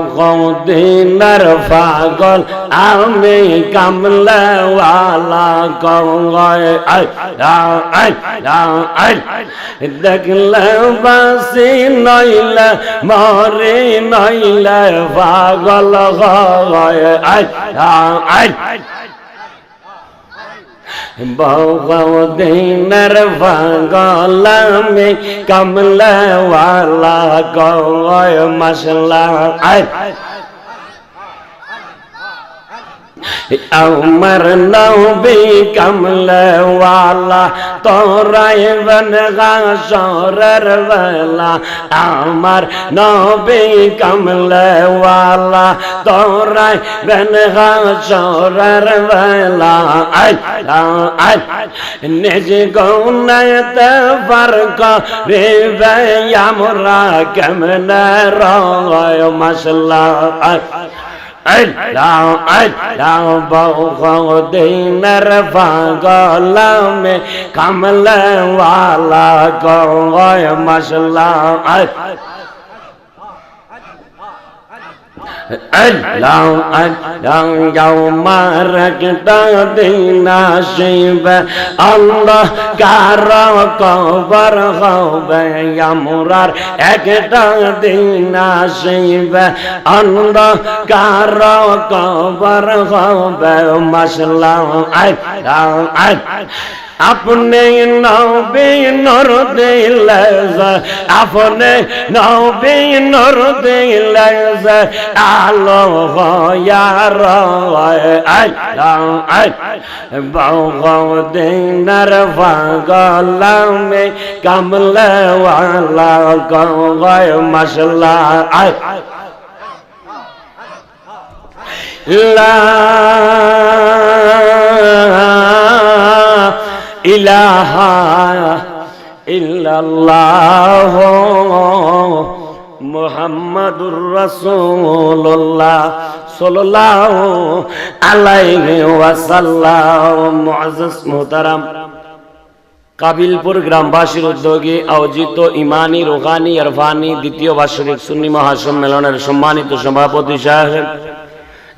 বহুদিনের পাগল আমি কামলাওয়ালা গঙ্গায় দেখলে বাসি নইলে মরে নইলে পাগল হয় বহুদিনের পাগল আমি কামলাওয়ালা গঙ্গায় মশলা আমার নবী কামলাওয়ালা তোরাইবেন হাসরের বেলা আমার নবী কামলাওয়ালা তোরাইবেন হাসরের বেলা নিজ গুনাহতে ফারক রিবে আমরা কেমনে রয় মশলা বহুদিনের পাগল আমি কামলাওয়ালা গঙ্গায় মশলা একটা দিন আসিবে অন্ধকার কবর হবে আমরার একটা দিন আসিবে অন্ধকার কবর হবে মশলা আপনি নবী নূর দিলে আপনি নবী নূর দিলে আলো হয়ার বহুদিনের পাগল আমি কামলাওয়ালা গঙ্গায় মশলা ইলাহা ইল্লাল্লাহ মুহাম্মাদুর রাসূলুল্লাহ সাল্লাল্লাহু আলাইহি ওয়াসাল্লাম। মুআজ্জাজ মুহতারাম, কাবিলপুর গ্রামবাসীর উদ্যোগে আয়োজিত ইমানি রুহানি ইরফানি দ্বিতীয় বার্ষিক সুন্নি মহাসম্মেলনের সম্মানিত সভাপতি সাহেব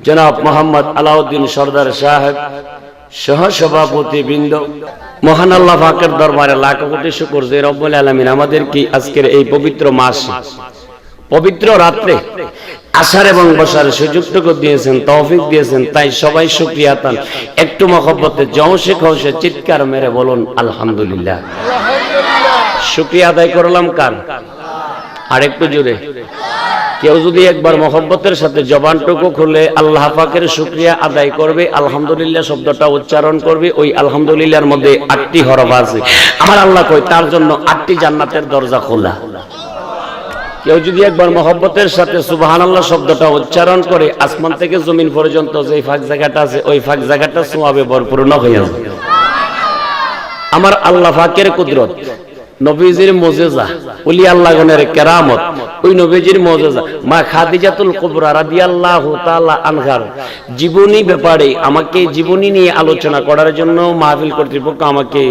জনাব মোহাম্মদ আলাউদ্দিন সরদার সাহেব, সহসভাপতি বৃন্দ, মহান আল্লাহ পাকের দরবারে লাখ কোটি শুকর যে রব্বুল আলামিন আমাদের কি আজকের এই পবিত্র মাস পবিত্র রাত্রে আসার এবং বসার সুযোগটুকু দিয়েছেন, তৌফিক দিয়েছেন। তাই সবাই শুকরিয়া তান একটু মহব্বতে জৌশে খৌশে চিৎকার মেরে বলুন আলহামদুলিল্লাহ। শুকরিয়া আদায় করলাম কার? আর একটু জোরে। কেউ যদি একবার মহব্বতের সাথে জবানটুকু খুলে আল্লাহ পাকের শুকরিয়া আদায় করবে, আলহামদুলিল্লাহ শব্দটা উচ্চারণ করবে, ওই আলহামদুলিল্লাহর মধ্যে 8টি হরফ আছে। আমার আল্লাহ কই তার জন্য 8টি জান্নাতের দরজা খোলা। কেউ যদি একবার মহব্বতের সাথে সুবহানাল্লাহ শব্দটা উচ্চারণ করে আসমান থেকে জমিন পর্যন্ত যে ফাঁক জায়গাটা আছে ওই ফাঁক জায়গাটা ছোঁয়াবে, পরিপূর্ণ হয়ে যাবে। আমার আল্লাহ পাকের কুদরত, নবীজির মুজিজা, ওলি আল্লাহগণের কেরামত, ওই নবীজির মুজিজা মা খাদিজাতুল কুবরা রাদিয়াল্লাহু তাআলা আনহার জীবনী ব্যাপারে আমাকে জীবনী নিয়ে আলোচনা করার জন্য মাহফিল কর্তৃপক্ষ আমাকে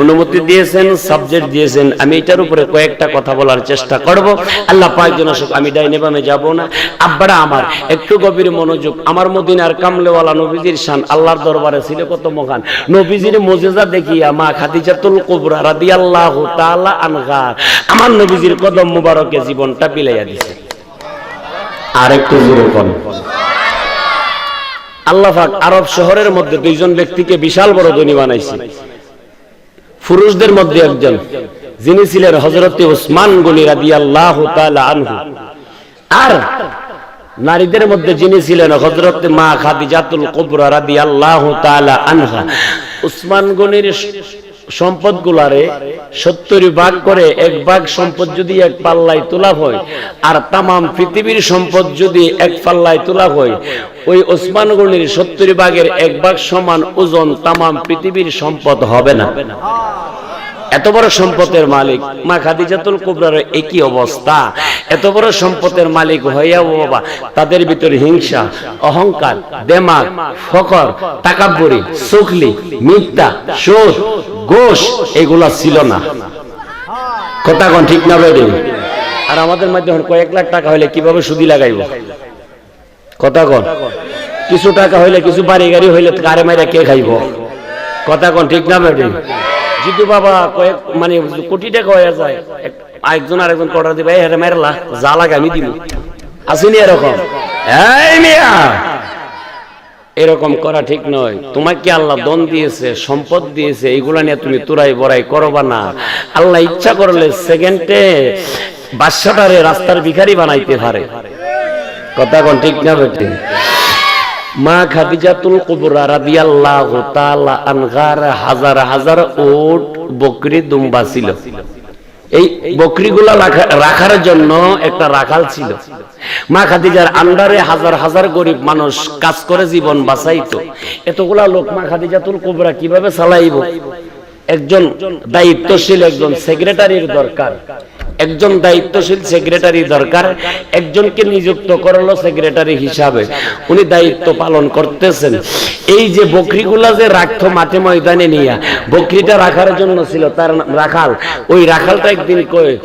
অনুমতি দিয়েছেন, সাবজেক্ট দিয়েছেন। আমি এটার উপরে কয়েকটা কথা বলার চেষ্টা করব। আল্লাহ পাক যেন আমি ডাইনে বামে যাব না। আব্বারা আমার একটু গভীর মনোযোগ। আমার মদিনার কামলেওয়ালা নবীজির শান আল্লাহর দরবারে ছিল কত মহান। নবীজির মুজিজা দেখিয়া মা খাদিজাতুল কুবরা রাদিয়াল্লাহু তাআলা আনহা আমার নবীজির কদম মুবারকে জীবনটা বিলাইয়া দিয়েছে। আর একটু জোরে বলুন আল্লাহ পাক আরব শহরের মধ্যে দুইজন ব্যক্তিকে বিশাল বড় ধনী বানাইছে। পুরুষদের মধ্যে একজন যিনি ছিলেন হযরত উসমান গনি রাদিয়াল্লাহু তাআলা আনহু, আর নারীদের মধ্যে যিনি ছিলেন হযরত মা খাদিজাতুল কুবরা রাদিয়াল্লাহু তাআলা আনহা। উসমান গনির সম্পদ গুলারে 70 ভাগ করে 1 ভাগ সম্পদ যদি এক পাল্লায় তোলা হয় আর তামাম পৃথিবীর সম্পদ যদি এক পাল্লায় তোলা হয়, ওই ওসমান গনির 70 ভাগের 1 ভাগ সমান ওজন তামাম পৃথিবীর সম্পদ হবে না। এত বড় সম্পদের মালিক মা খাদিজাতুল কুবরার একই অবস্থা। এত বড় সম্পদের মালিক হইয়াও বাবা তাদের ভিতরে হিংসা, অহংকার, দেমাগ, ফকর, তাকাব্বুরি, সুখলি, মিথ্যা, সুদ, ঘুষ এগুলা ছিল না। কথা কোন ঠিক না বেদিন? আর আমাদের মধ্যে কয়েক লাখ টাকা হইলে কিভাবে সুদি লাগাইব? কথা কোন? কিছু টাকা হইলে, কিছু বাড়ি গাড়ি হইলে কারে মাইরা কে খাইব? কথা কোন ঠিক না বেদিন? জিতু বাবা কয়েক মানে কোটি টাকা হয়ে যায়, একজন আরেকজন অর্ডার দিবে, এই মেরলা যা লাগে আমি দিব, আসেনি এরকম? এই মিয়া, এরকম করা ঠিক নয়। তোমাকে আল্লাহ ধন দিয়েছে, সম্পদ দিয়েছে, এইগুলা নিয়ে তুমি তুরাই বড়াই করবা না। আল্লাহ ইচ্ছা করলে সেকেন্ডে বাদশাটারে রাস্তার ভিখারি বানাইতে পারে। কথা কোন ঠিক না বেটি? মা খাদিজাতুল কুবরা রাদিয়াল্লাহু তাআলা আনহার হাজার হাজার উট, বকরি, দুম্বা ছিল। এই বকরিগুলা রাখার জন্য একটা রাখাল ছিল। মা খাদিজার আন্ডারে হাজার হাজার গরিব মানুষ কাজ করে জীবন বাঁচাইতো। এতগুলা লোক মা খাদিজাতুল কুবরা কিভাবে চালাইব? একজন দায়িত্বশীল, একজন সেক্রেটারির দরকার, একজন দায়িত্বশীল সেক্রেটারি দরকার। একজনকে নিযুক্ত করলো সেক্রেটারি হিসাবে, উনি দায়িত্ব পালন করতেছেন। এই যে বকরিগুলা যে রাখতো মাঠে ময়দানে নিয়ে, বকরিটা রাখার জন্য ছিল তার রাখাল। ওই রাখালটা একদিন কয়,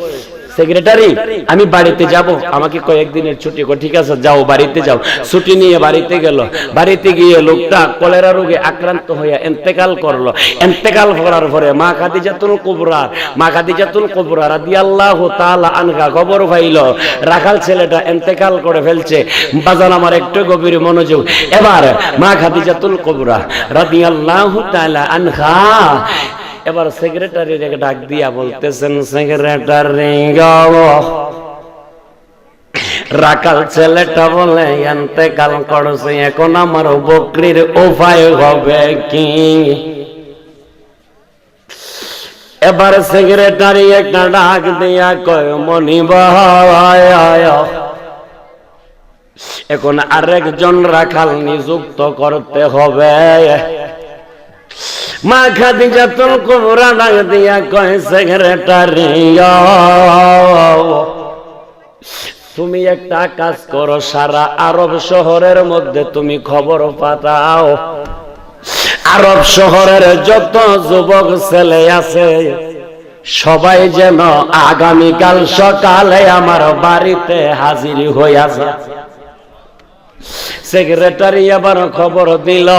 সেক্রেটারি আমি বাড়িতে যাব, আমাকে কয়েকদিনের ছুটি। ঠিক আছে যাও, বাড়িতে যাও। ছুটি নিয়ে বাড়িতে গেল। বাড়িতে গিয়ে লোকটা কলেরা রোগে আক্রান্ত হয়ে ইন্তেকাল করলো। ইন্তেকাল করার পরে মা খাদিজাতুল কুবরা রাদিয়াল্লাহু তাআলা আনহা খবর পাইল রাখাল ছেলেটা ইন্তেকাল করে ফেলছে। বাজান আমার একটু গভীর মনোযোগ। এবার মা খাদিজাতুল কুবরা রাদিয়াল্লাহু তাআলা আনহা এবার সেক্রেটারির ডাক দিয়া বলতেছেন, সেক্রেটারি রাখাল ছেলেটা বলে ইন্তেকাল করছে, এখন আমার বকরির উপায় হবে কি? এবার সেক্রেটারি একটা ডাক দিয়া কয়, মনিব এখন আরেকজন রাখাল নিযুক্ত করতে হবে। মা খাদিজাতুল কুবরা ডাক দিয়া কয়, সেক্রেটারি তুমি একটা কাজ করো, সারা আরব শহরের মধ্যে তুমি খবর পাঠাও, আরব শহরের যত যুবক ছেলে আছে সবাই যেন আগামীকাল সকালে আমার বাড়িতে হাজির হইয়া যায়। সেক্রেটারি আবার খবর দিল,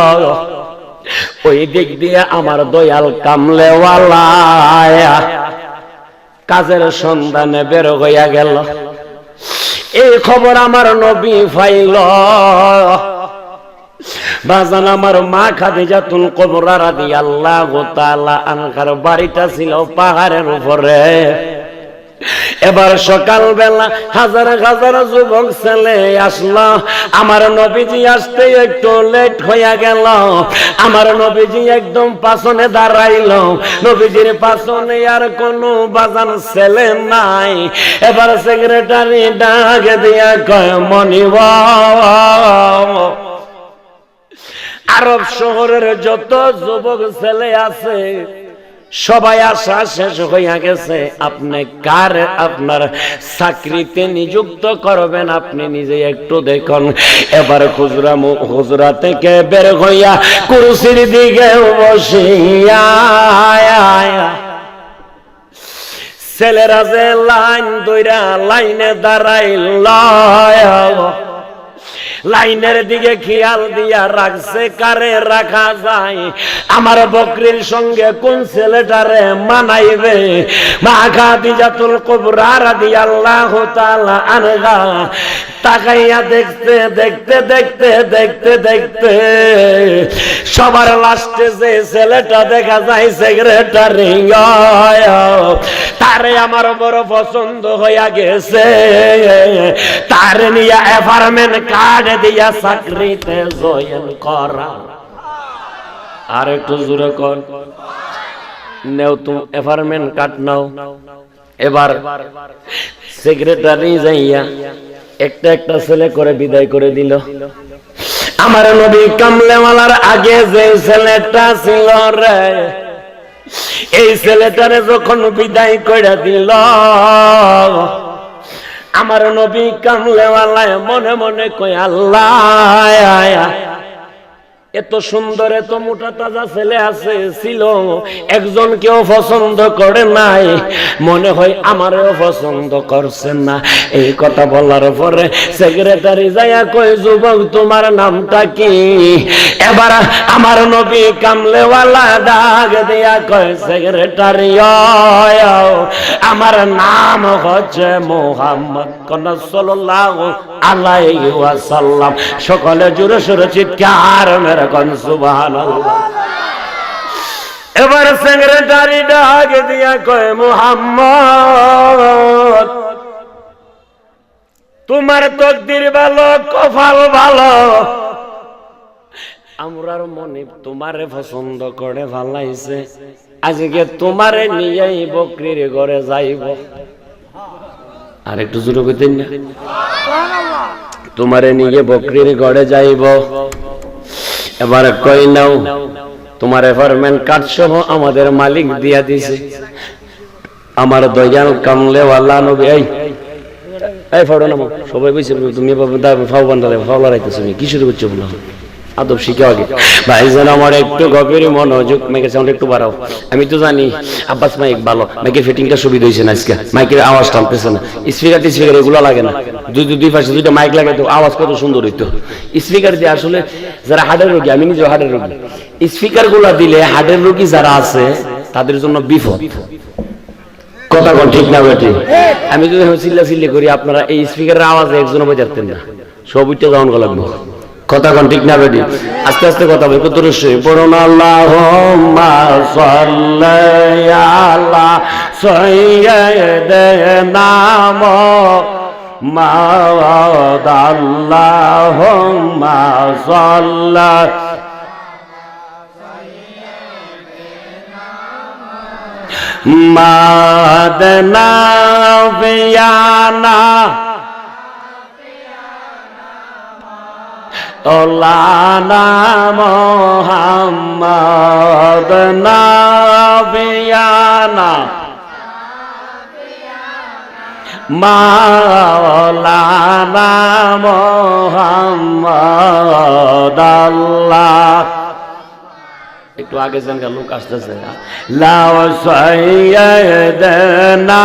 ওই দিক দিয়ে আমার দয়াল কামলেওয়ালা কাজের সন্ধানে বের হইয়া গেল। এই খবর আমার নবী পাইল। বাজান আমার মা খাদিজাতুল কুবরা রাদিয়াল্লাহু তাআলা আনহার বাড়িটা ছিল পাহাড়ের উপরে। এবার সকাল বেলা হাজার হাজার যুবক ছেলে আসলো। আমার নবীজি আসতে একটু লেট হইয়া গেল। আমার নবীজি একদম পাছনে দাঁড়াইল। নবীজির পাছনে আর কোনো বাজান ছেলে নাই। এবার সেক্রেটারি ডাক দিয়া কয়, মনিব আরব শহরের যত যুবক ছেলে আছে সবাই আসা শেষ হইয়া গেছে, আপনি কার আপনার চাকরিতে নিযুক্ত করবেন আপনি নিজে একটু দেখুন। এবার হুজরা থেকে বের হইয়া কুরসির দিকে বসিয়া ছেলেরা যে লাইন দইরা লাইনে দাঁড়াইল, লাইনের দিকে খেয়াল দিয়া রাখছে কারে রাখা যায়, আমার বকরির সঙ্গে কোন ছেলেটারে মানাইবে। মা খাদিজাতুল কুবরা রাদিয়াল্লাহু তাআলা আনহা তাকাইয়া দেখতে দেখতে দেখতে দেখতে দেখতে সবার লাস্টে যে ছেলেটা দেখা যায় সেক্রেটারি, তারে আমার বড় পছন্দ হইয়া গেছে। তার নিয়ে অ্যাপার্টমেন্ট কার্ড দিয়া চাকরিতে জয়েন করা। আর একটু জোরে কর, নেও তুমি অ্যাপার্টমেন্ট কার্ড নাও। এবার সেক্রেটারি যাইয়া একটা একটা ছেলে করে বিদায় করে দিল। আমার নবী কামলেওয়ালার আগে যে ছেলেটা ছিল রে, এই ছেলেটারে যখন বিদায় করে দিল, আমার নবী কামলেওয়ালায় মনে মনে কই, আল্লাহ এত সুন্দর এত মোটা তাজা ছেলে আছে ছিল, একজন কেউ পছন্দ করে নাই, মনে হয় আমারও পছন্দ করছেন না। এই কথা বলার পরে সেক্রেটারি যাইয়া কই, যুবক তোমার নামটা কি? এবার আমার নবী কামলেওয়ালা ডাক দিয়া কয়, সেক্রেটারি আমার নাম হচ্ছে মুহাম্মদ সাল্লাল্লাহু আলাইহি ওয়াসাল্লাম। সকলে জোরে সোরে চিৎকার মেরে সুবহানাল্লাহ। এবার সেক্রেটারি ডাক দিয়া কয়, মুহাম্মদ তোমার তকদির ভালো, কপাল ভালো, আমরার মনে তোমারে পছন্দ করে ভালাইছে, আজকে তোমারে নিয়েই বকরির ঘরে যাইব। আর একটু জোরে কইতেন না, তোমারে নিয়ে বকরির ঘরে যাইব। এবার কই নাও, তোমার অ্যাপার্টমেন্ট কার্ড সহ আমাদের মালিক দিয়া দিছে। আমার দয়াল কামলেওয়ালা নবী, এই ফাড়ো না সবাই বসে, তুমি ফাও বান্ধালে ফাও লড়াইতেছো, তুমি কি শুরু করছো বলো, আদব শিখে আগে। ভাইজান আমার একটু গভীর মনোযোগ, মাইকের সাউন্ড একটু বাড়াও। আমি তো জানি আব্বাস মাইক ভালো, মাইকের ফিটিংটা সুবিধা হয়েছে না, আজকে মাইকের আওয়াজ টানতেছে না, স্পিকার এগুলো লাগে না, দুই পাশে দুইটা মাইক লাগে তো আওয়াজ কত সুন্দর হইতো। স্পিকার দিয়ে আসলে যারা হার্টের রোগী, আমি নিজেও হার্টের রোগী, স্পিকার গুলা দিলে হার্টের রোগী যারা আছে তাদের জন্য বিপদ। কথা কোন ঠিক না বেটি? আমি যদি চিল্লা করি, আপনারা এই স্পিকারের আওয়াজে একজনও বাজাতেন না, সব উঠতে যাওয়ান লাগবো। কথা কোন ঠিক না বেটি? আস্তে আস্তে কথা বলি, কত রসে পড়ুন। আল্লাহুম্মা সাল্লি আলা সাইয়্যিদিনা মুহাম্মাদ, আল্লাহুম্মা সাল্লি মাদনা বিয়ানা ওলানা মুহাম্মদ নাবিয়ানা মাওলানা মুহাম্মদ আল্লাহ। একটু আগে যান, লোক আসতেছে। লাও সাইয়্যিদানা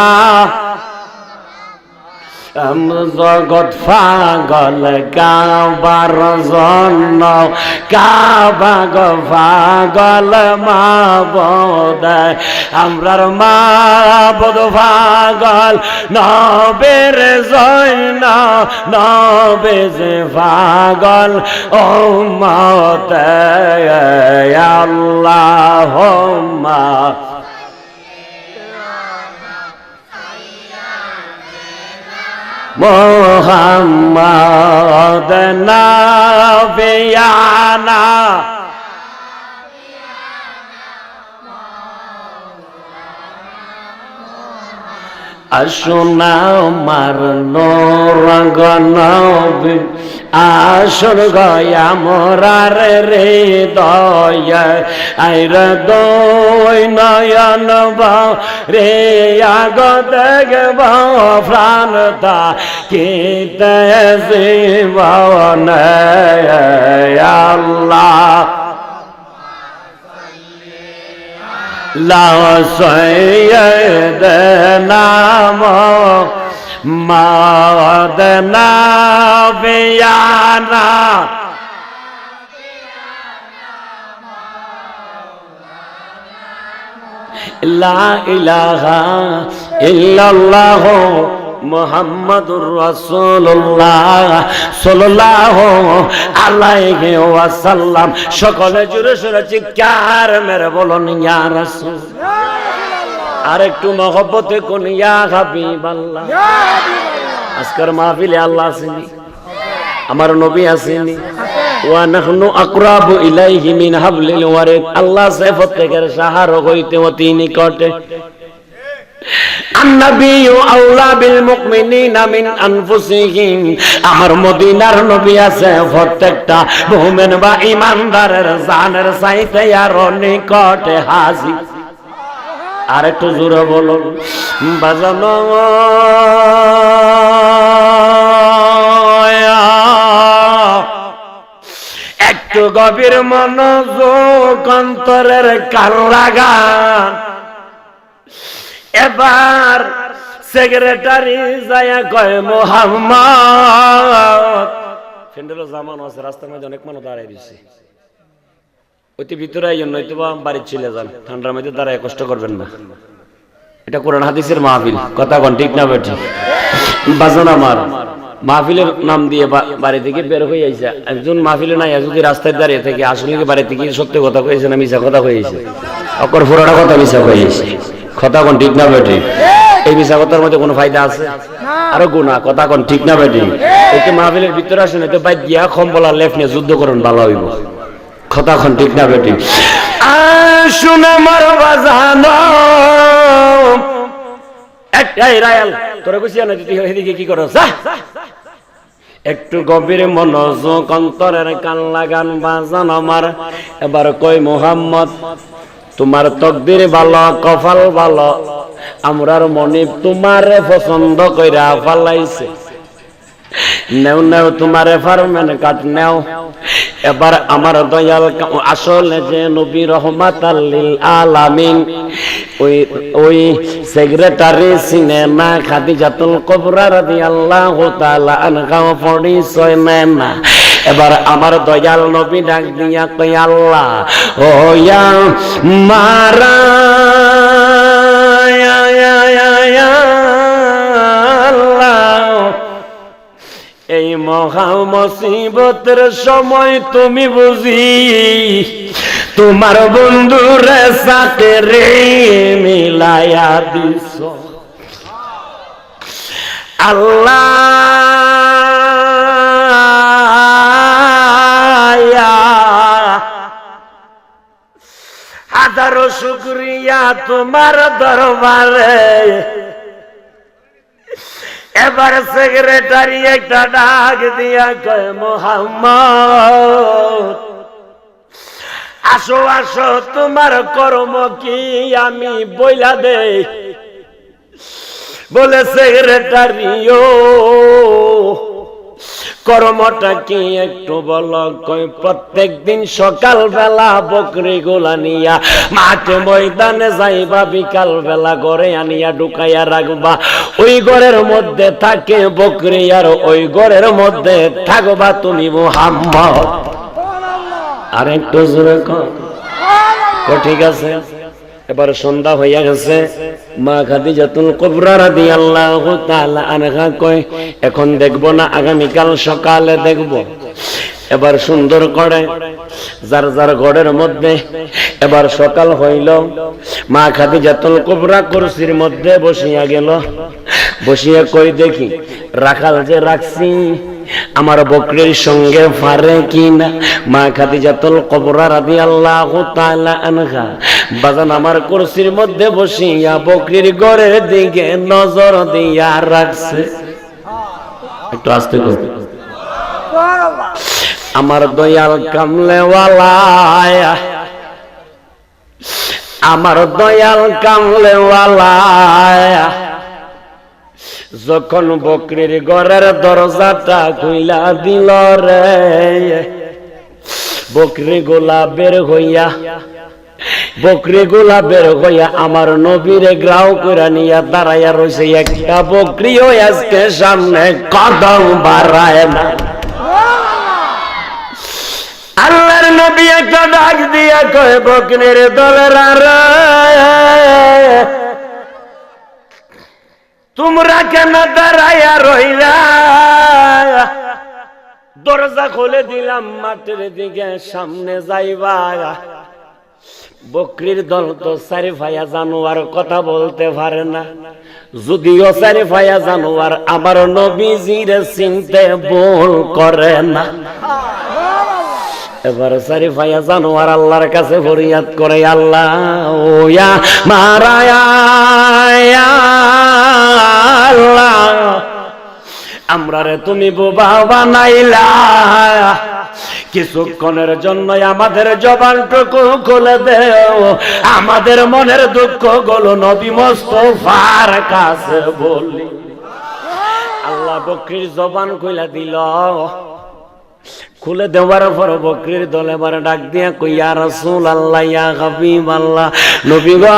জগৎ পাগল কাবার জন্য, কাবা গো পাগল মাবুদ, আমরার মাবুদ পাগল নবের জন্য, নবে যে পাগল উম্মত আল্লাহুম্মা মুহাম্মদ নাবিয়ানা আসুনা আমার নরগনবী, আসর গয়া মোরার হৃদয়, আইর দই নয়ন রে আগ দেখব প্রাণতা কিতে জীবন আল্লাহ। লাও সাইয়্যিদিনা মুহাম্মদ নাবিয়ানা লা ইলাহা ইল্লাল্লাহু মুহাম্মাদুর রাসূলুল্লাহ সাল্লাল্লাহু আলাইহি ওয়াসাল্লাম। সকলে জোরে সোরে চিৎকার মেরে বলুন ইয়া রাসূল। আর একটু মহব্বতে কোন ইয়া হাবিবাল্লাহ। আজকের মাহফিলে আল্লাহ আসেনি, আমার নবী আসেনি। ওয়া নাহনু আকরাবু ইলাইহি মিন হাবলিল ওয়ারিদ, আল্লাহ সে প্রত্যেকের সাহারা হইতে অতি নিকটে। আন-নাবিয়্যু আওলা বিল মুমিনিনা মিন আনফুসিহিম, আমার মদিনার নবী আছে প্রত্যেকটা মুমিন বা ঈমানদারের জানের চাইতে আরো নিকটে হাজির। আর একটু জোরে বলুন বাজানো একটু গভীর মনোযোগ অন্তরের কান লাগান। এবার সেক্রেটারি যায়া কয় মোহাম্মদ ফেন্ডেলো জামান আছে রাস্তার মধ্যে অনেক মানুষ দাঁড়ায় দিচ্ছে ওইটি ভিতরে আইন নয়তো বা বাড়ির ছেলে যান ঠান্ডার মধ্যে দাঁড়ায় কষ্ট করবেন না এটা কোরআন হাদিসের মাহফিল কথা কোন ঠিক না বেঠি বাজান আমার মাহফিলের নাম দিয়ে বাড়ি থেকে বের হয়ে আইছে একজন মাহফিলে নাই যদি রাস্তায় দাঁড়িয়ে থেকে আসলে কি বাড়ি থেকে সত্য কথা কইছে না মিছা কথা কইছে অকর পুরোটা কথা মিছা কইছে কথা কোন ঠিক না বেঠি এই মিছা কথার মধ্যে কোনো ফায়দা আছে আরো গুনাহ কথা কোন ঠিক না বেঠি এতে মাহফিলের ভিতরে আসেন তো বাইক গিয়া কম্বল আর লেফ নিয়ে যুদ্ধ করুন ভালো হইব কথা কোন ঠিক না বেঠি শুনে মার বাজানো একটাই রায়াল তোরা কইছি না তুই এদিকে কি করছ একটু গভীর মনোযোগ অন্তরের কান লাগান বাজান আমার এবার কই মোহাম্মদ তোমার তকদির ভালো কপাল ভালো আমরার মনিব তোমারে পছন্দ কইরা ফালাইছে নেও নেও তোমারে ফারমেন কাট নেও এবার আমার দয়াল আসলে যে নবী রহমাতাল লিল আলামিন ওই সেক্রেটারি সিনেমা খাদিজাতুল কুবরা রাদিয়াল্লাহু তাআলা আনহা পরিচয় নেন না এবার আমার দয়াল নবী ডাক দিয়া কয় আল্লাহ ও ইয়া মারা এই মহা মুসিবতের সময় তুমি বুঝি তোমার বন্ধুর সাথে রে মিলায়া দিছ আল্লাহ হাজারো শুকরিয়া তোমার দরবারে এবার সেক্রেটারি একটা ডাক দিয়া কয় মোহাম্মদ আসো আসো তোমার কর্ম কি আমি বইলা দেই বলে সেক্রেটারিও কর্মটা কি একটু বলো কয় প্রত্যেক দিন সকাল বেলা বকরি গোলা নিয়া মাঠে ময়দানে যাইবা বিকাল বেলা ঘরে আনিয়া ঢুকাইয়া রাখবা ওই ঘরের মধ্যে থাকে বকরি আর ওই ঘরের মধ্যে থাকবা তুমি মুহাম্মদ আর একটু জোরে কও ঠিক আছে এবার সন্ধ্যা হইয়া গেছে মা খাদিজাতুল কুবরা রাদিয়াল্লাহু তাআলা আনহা কয় এখন দেখব না আগামীকাল সকালে দেখব এবার সুন্দর করে যার যার ঘরের মধ্যে এবার সকাল হইল মা খাদিজাতুল কুবরা কুরসির মধ্যে বসিয়া গেল বসিয়া কই দেখি রাখাল যে রাখছি আমার বকরির সঙ্গে পারে কিনা মা খাদিজাতুল কুবরা রাদিয়াল্লাহু তাআলা আনহা বাজান আমার কুরসির মধ্যে বসিয়া বকরির ঘরের দিকে নজর দিয়া রাখছে একটু আস্তে কর আমার দয়াল কামলেওয়ালা আমার দয়াল কামলেওয়ালা যখন বকরির ঘরের দরজাটা খুইলা দিল রে বকরি গোলা বের হইয়া আমার নবীরে গ্রাও করে নিয়া দাঁড়াইয়া রয়েছে একটা বকরিও আজকে সামনে কদম বাড়ায় না আল্লাহর নবী একটা ডাক দিয়া কয় বকরির দলেরা রে তোমরা কেন দাঁড়াইয়া রইলা দরজা খুলে দিলাম মাঠের দিকে সামনে যাইবা বকরির দল তো চারি ভাইয়া জানোয়ার কথা বলতে পারে না যদিও চারি ভাইয়া জানোয়ার আমার নবীজির চিনতে ভুল করে না এবার চারি ভাইয়া জানোয়ার আল্লাহর কাছে ফরিয়াদ করে আল্লাহ ওয়া মারায়া আল্লাহ আমরারে তুমি বোবা বানাইলা, কিছুক্ষণের জন্য আমাদের জবানটুকু খুলে দেও, আমাদের মনের দুঃখ গুলো নবী মুস্তাফার কাছে বলি। আল্লাহ বকরির জবান খুলে দিল। খুলে দেওয়ার পর বকরির দল এবার ডাক দিয়া কই, ইয়া রাসূলুল্লাহ, ইয়া হাবিবাল্লাহ, নবী গো,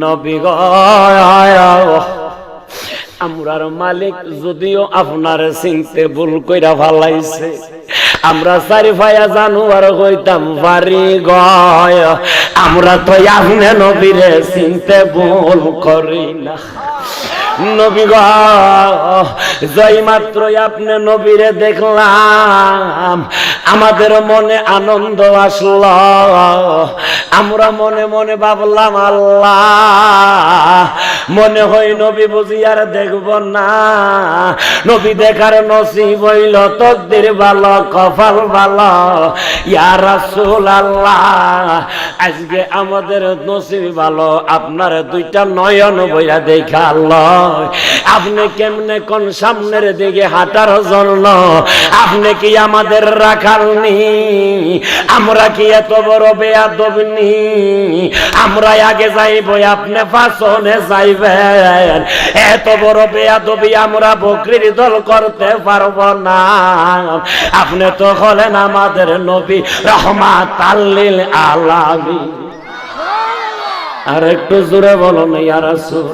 নবী গো, আমরার মালিক যদিও আপনার চিনতে ভুল কইরা ফালাইছে, আমরা চারি ভাইয়া জানুয়ার হইতাম পারি গয়, আমরা তো আপনি নবীরে চিনতে ভুল করি না। নবী গো, যেই মাত্রই আপনি নবীরে দেখলাম আমাদের মনে আনন্দ আসলো, আমরা মনে মনে ভাবলাম আল্লাহ মনে হয় নবী বুঝি আর দেখব না, নবী দেখার নসিব হইল, তকদির ভালো, কপাল ভালো। ইয়া রাসূলুল্লাহ, আজকে আমাদের নসিব ভালো, আপনার দুইটা নয়ন বইয়া দেখা আল্লাহ, আপনি কেমনে কোন সামনের দিকে হাঁটার জন্য আপনি কি আমাদের রাখালনি? আমরা কি এত বড় বেয়াদব নি? আমরা আগে যাইব, আপনি পাছনে যাইবেন, এত বড় বেয়াদবি আমরা বকরির দল করতে পারবো না। আপনি তো হলেন আমাদের নবী রহমাতাল লিল আলামিন। আর একটু জোরে বলুন, ইয়া রাসূল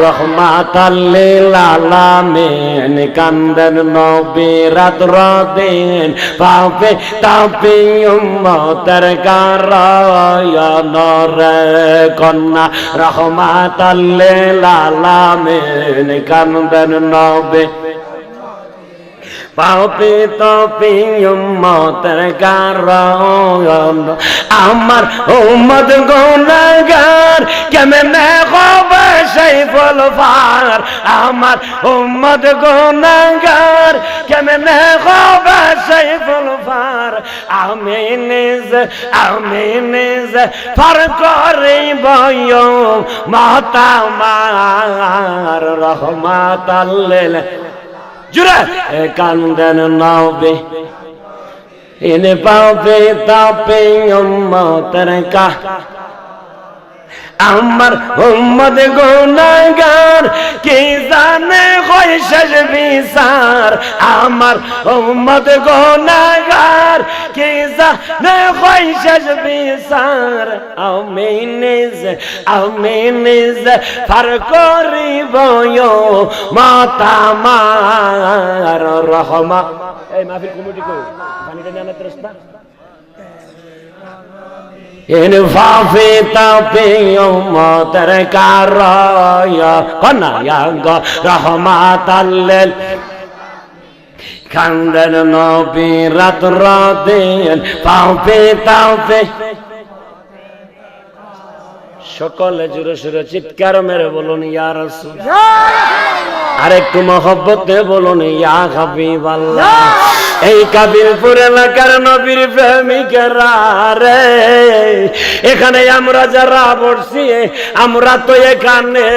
রহমাতাল লিল আলামিন, কান্দেন নবী রাত দিন, পাপে তাপে উম্মতের কারায়ন রে কন্যা, রহমাতাল লিল আলামিন, কান্দেন নবী পাপে তাপে উম্মতের কারায়ন। আমার উম্মত গুনাহগার কেমনে হবে সেই ফুলফার, আমার উম্মত গুনাহগার কেমনে হবে সেই ফুলফার, আমি নিজে পার করিব মাতামার রহমাতাল লিল জুরে কান্দেন নবী ইনে পাপে তাপে উম্মতের কা। আমার উম্মত গুনাহগার কি জানে হয় শেষ বিচার, আমার উম্মত গুনাহগার কি জানে হয় শেষ বিচার, আমি নিজে পার করিব মাতামার রহমা। এই মাহফিল কমিটি কই পানিটা নিয়ে আনাতে রাস্তা ইন ফাফে তাপে উম্মতের কারায়া কনায়া গো রহমাতাল লিল কান্দেন নবী রাত দিন, পাপে তাপে। সকলে জোরে সোরে চিৎকার মেরে বলুন, ইয়া রাসূল। আর একটু মহব্বতে বলুন, ইয়া হাবিবাল্লাহ। এই কাবিলপুর এলাকার নবীর প্রেমিকেরা রে, এখানে আমরা যারা বসছি আমরা তো এখানে,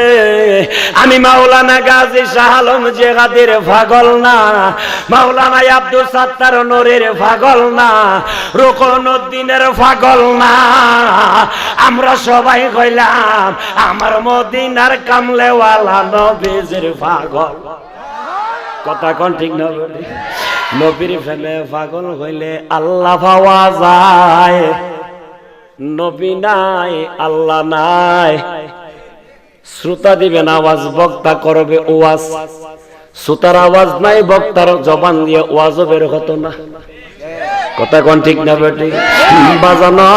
আমি মাওলানা গাজী শাহ আলম জিহাদের পাগল না, মাওলানা আব্দুল সাত্তার নূরের পাগল না, রুকনউদ্দিনের পাগল না, আমরা সবাই কইলাম আমার মদিনার কামলেওয়ালা নবীজির পাগল। কথা কোন ঠিক না? নবীর প্রেমে পাগল হইলে আল্লাহ পাওয়া যায়, নবী নাই আল্লাহ নাই। শ্রোতা দিবেন আওয়াজ, বক্তা করবে ওয়াজ, শ্রোতার আওয়াজ নাই, বক্তার জবান দিয়ে ওয়াজও বের হতো না। কথা কোন ঠিক না বেটি? বাজানো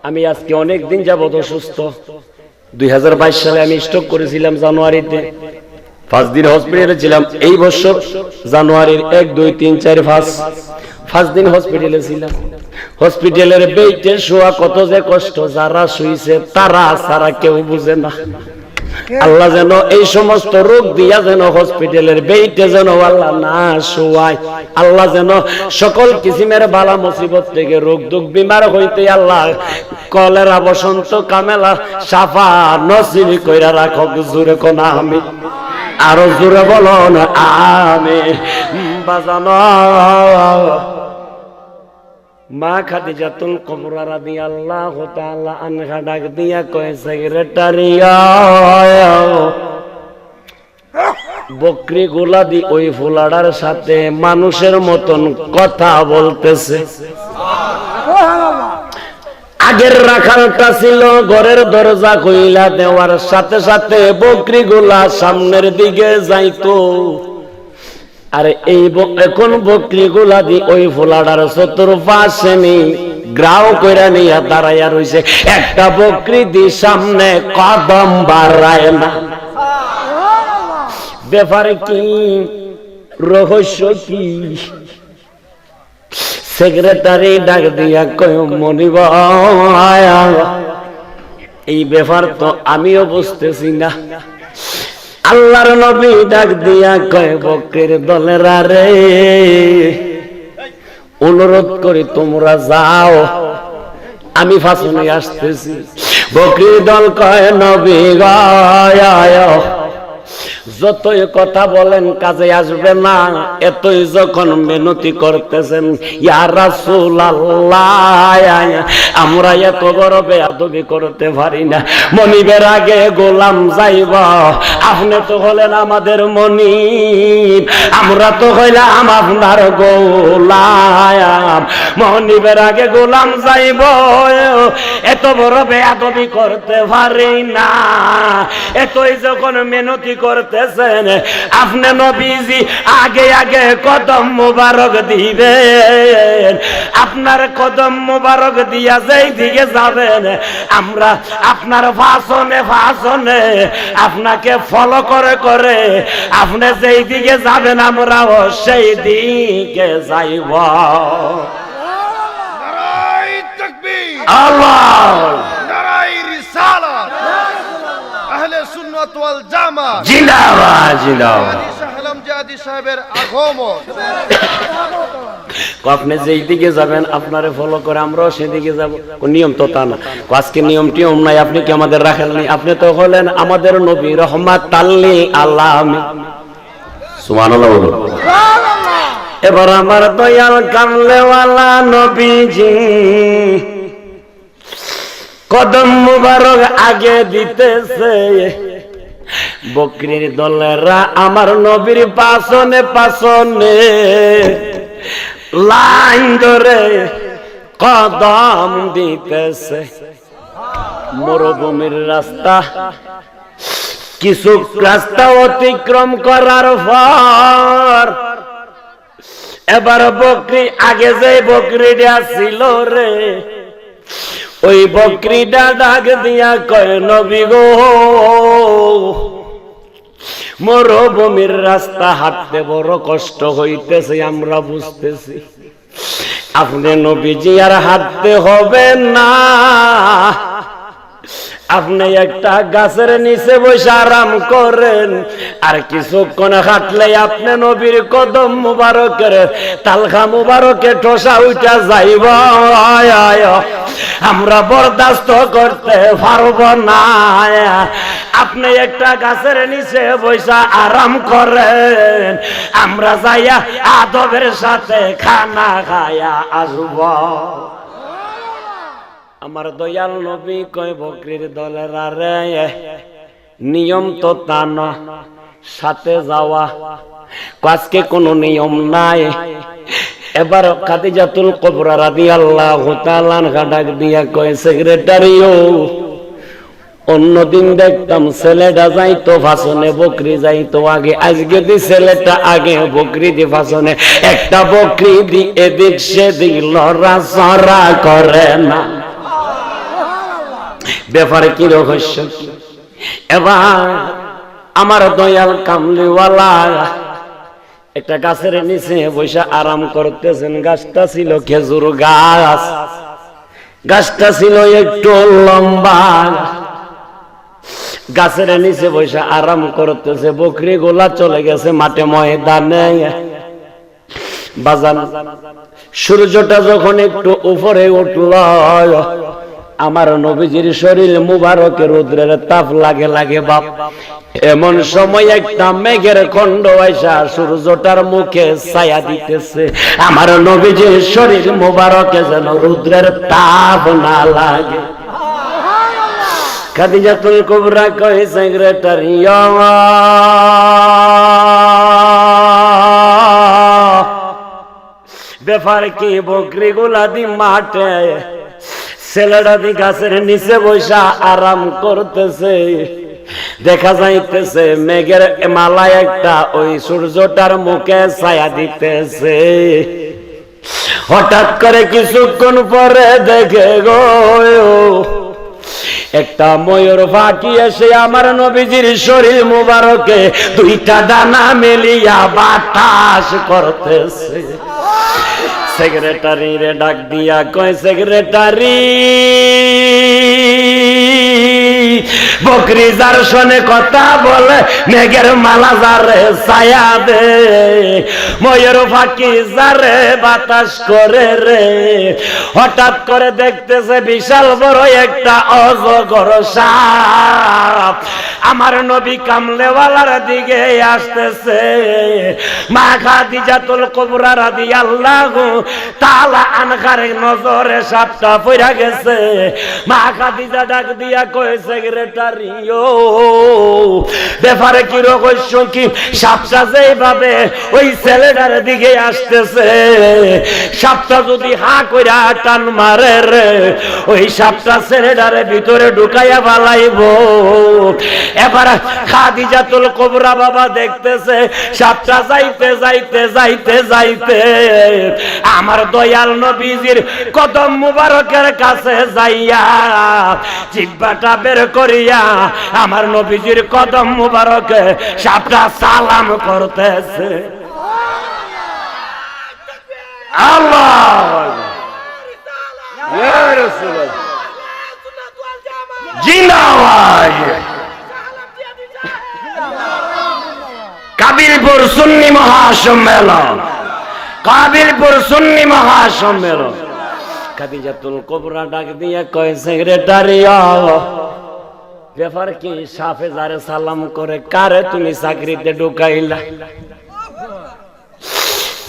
আমি আজকে অনেক দিন যাবত অসুস্থ। 2022 সালে আমি স্ট্রোক করেছিলাম জানুয়ারিতে, 5 দিন হসপিটালে ছিলাম। এই বছর জানুয়ারির 1, 2, 3, 4, 5 দিন হসপিটালে ছিলাম। হসপিটালের বেডে শোয়া কত যে কষ্ট, যারা শুইছে তারা সারা কেউ বুঝে না। আল্লাহ যেন এই সমস্ত রোগ দিয়া যেন হসপিটালের বেইটে যেন আল্লাহ না শোয়ায়, আল্লাহ যেন সকল কিসিমের বালা মুসিবত থেকে রোগ দুঃখ বিমার হইতে আল্লাহ কলেরা বসন্ত কামেলা সাফা নসিব কইরা রাখো। জোরে কোন আমিন, আরো জোরে বলো না আমিন। বাজানো মা খাদিজাতুল কুবরা রাদিয়াল্লাহু তাআলা আনহা ডাক দিয়া কয়, সেক্রেটারি বকরি গোলাদি ওই ফুলাডার সাথে মানুষের মতন কথা বলতেছে। আগের রাখালটা ছিল ঘরের দরজা কইলা দেওয়ার সাথে সাথে বকরি গোলা সামনের দিকে যাইতো, আর এই এখন বকরি গোলা দি ওই ফুলাডার চতুর্পাশে নেই গ্রাও কইরা নিয়া দাঁড়াইয়া রইছে। একটা বকরি দি সামনে কদম বাড়ায় না। ব্যাপারে কি, রহস্য কি? সেক্রেটারি ডাক দিয়া কয়, মনিব এই ব্যাপার তো আমিও বুঝতেছি না। আল্লাহর নবী ডাক দিয়া কয়, বকরির দলেরা রে, অনুরোধ করি তোমরা যাও, আমি ফাঁসনে আসতেছি। বকরির দল কয়, নবী গায় যতই কথা বলেন কাজে আসবে না, এতই যখন মিনতি করতেছেন ইয়া রাসূলুল্লাহ আমরা এত বড় বেয়াদবি করতে পারি না। মনিবের আগে গোলাম যাইব, আপনি তো হলেন আমাদের মনিব, আমরা তো হইলাম আপনার গোলাম। মনিবের আগে গোলাম যাইব, এত বড় বেয়াদবি করতে পারি না। এতই যখন মিনতি করতেছেন, আপনি নবীজি আগে আগে কদম মুবারক দিবেন। আপনার কদম মুবারক দিয়া যেই দিকে যাবেন, আমরা আপনার ভাষণে ভাষণে আপনাকে ফলো করে করে আপনি যেই দিকে যাবেন আমরাও সেই দিকে যাইব। নারায়ে তাকবীর, আল্লাহ নারায়ে রিসালাত, আহলে সুন্নাত ওয়াল জামাত জিন্দাবাদ জিন্দাবাদ। শাহলাম জাদি সাহেবের আগমন। আপনি যেই দিকে যাবেন আপনারে ফলো করে আমরাও সেদিকে যাব। নিয়ম তো তা না, আজকে নিয়ম টিয়ম নাই, আপনি কি আমাদের রাখেননি? আপনি তো হলেন আমাদের নবী রহমাতাল লিল আলামিন। সুবহানাল্লাহ বলুন। এবার আমার দয়াল কামলেওয়ালা নবীজি কদম মুবারক আগে দিতেছে, বকরির দলেরা আমার নবীর পাছনে পাছনে লাইন ধরে কদম দিতেছে। মরুভূমির রাস্তা, কিছু রাস্তা অতিক্রম করার পর এবার বকরি আগে যে বকরিটা ছিল রে, ওই বকরিটা ডাক দিয়া কয়, নবী গো মরুভূমির রাস্তা হাঁটতে বড় কষ্ট হইতেছে, আমরা বুঝতেছি। আপনি নবীজি আর হাঁটতে হবে না, আপনি একটা গাছের নিচে বসে আরাম করেন, আর কিছুক্ষণ হাঁটলে আপনি নবীর কদম মুবারকের তালখা মুবারকে ঠোসা উঠা যাইব। আমরা বরদাস্ত করতে পারব না। আপনি একটা গাছের নিচে বসে আরাম করেন, আমরা যাইয়া আদবের সাথে খানা খায়া আসব। আমার দয়াল নবী কয়, বকরির দলেরা রে, নিয়ম তো তা না, সাথে যাওয়া আজকে কোনো নিয়ম নাই। এবার খাদিজাতুল কুবরা রাদিয়াল্লাহু তাআলা আনহা ডাক দিয়া কয়, সেক্রেটারিও অন্যদিন দেখতাম ছেলেটা যাইতো ফাঁসনে, বকরি যাইতো আগে, আজকে দি ছেলেটা আগে বকরি দি ফাঁসনে। একটা বকরি দি এদিক সেদিক লড়াচড়া করে না। ব্যাপারে কি রহস্য? এবার আমার দয়াল কামলিওয়ালা একটা গাছের নিচে বসে আরাম করতেছেন। গাছটা ছিল খেজুর গাছ, গাছটা ছিল একটু লম্বা, গাছের নিচে বসে আরাম করতেছে, বকরি গোলা চলে গেছে মাঠে ময়দানে। বাজান সূর্যটা যখন একটু উপরে উঠল, আমার নবীজির শরীর মুবারকে রৌদ্রের তাপ লাগে লাগে বাপ। এমন সময় একটা মেঘের খণ্ড আইসা সূর্যটার মুখে ছায়া দিতেছে, আমার নবীজির শরীর মুবারকে যেন রৌদ্রের তাপ না লাগে। খাদিজাতুল কুবরা কয় সেক্রেটারি, ব্যাপার কি? বকরি গুলা দি মাঠে, ছেলেটা দি গাছের নিচে বসা আরাম করতেছে, দেখা যাইতেছে মেঘের মালায় একটা ওই সূর্যটার মুখে ছায়া দিতেছে। হঠাৎ করে কিছুক্ষণ পরে দেখে গো একটা ময়ূর পাখি এসে আমার নবীজির শরীর মুবারকে দুইটা ডানা মেলিয়া বাতাস করতেছে। সেক্রেটারি রে ডাক দিয়া কয়, সেক্রেটারি বকরি যার শোনে কথা বলে, মেঘের মালা যারে ছায়া দে, ময়ূর পাখি যারে বাতাস করে রে। হঠাৎ করে দেখতেছে বিশাল বড় একটা অজগর সাপ আমার নবী কামলেওয়ালার দিকে আসতেছে। মা খাদিজাতুল কুবরা রাদিয়াল্লাহু তাআলা আনহার নজরে সাপটা পড়া গেছে। মা খাদিজা ডাক দিয়া কয়, সেক্রেটারি ও ব্যাপারে কি রহস্য কি? সাপটা যেভাবে ওই ছেলেটার দিকে আসতেছে, সাপটা যদি হা কইরা টান মারে রে, ওই সাপটা ছেলেটারে ভিতরে ঢুকাইয়া বালাইব। এবার খাদিজাতুল কুবরা বাবা দেখতেছে সাপটা যাইতে যাইতে যাইতে যাইতে আমার দয়াল নবীজির কদম মুবারকের কাছে যাইয়া জিহ্বাটা বের করিয়া আমার নবীজির কদম মুবারকে সাপটা সালাম করতেছে। আল্লাহ ইয়া রাসূলুল্লাহ জিন্দাবাদ। কাবিলপুর সুন্নি মহাসম্মেলন, কাবিলপুর সুন্নি মহাসম্মেলন। খাদিজাতুল কুবরা ডাক দিয়ে কয়, সেক্রেটারি ব্যাপার কি? সাফে যারে সালাম করে কারে তুমি চাকরিতে ঢুকাইলা?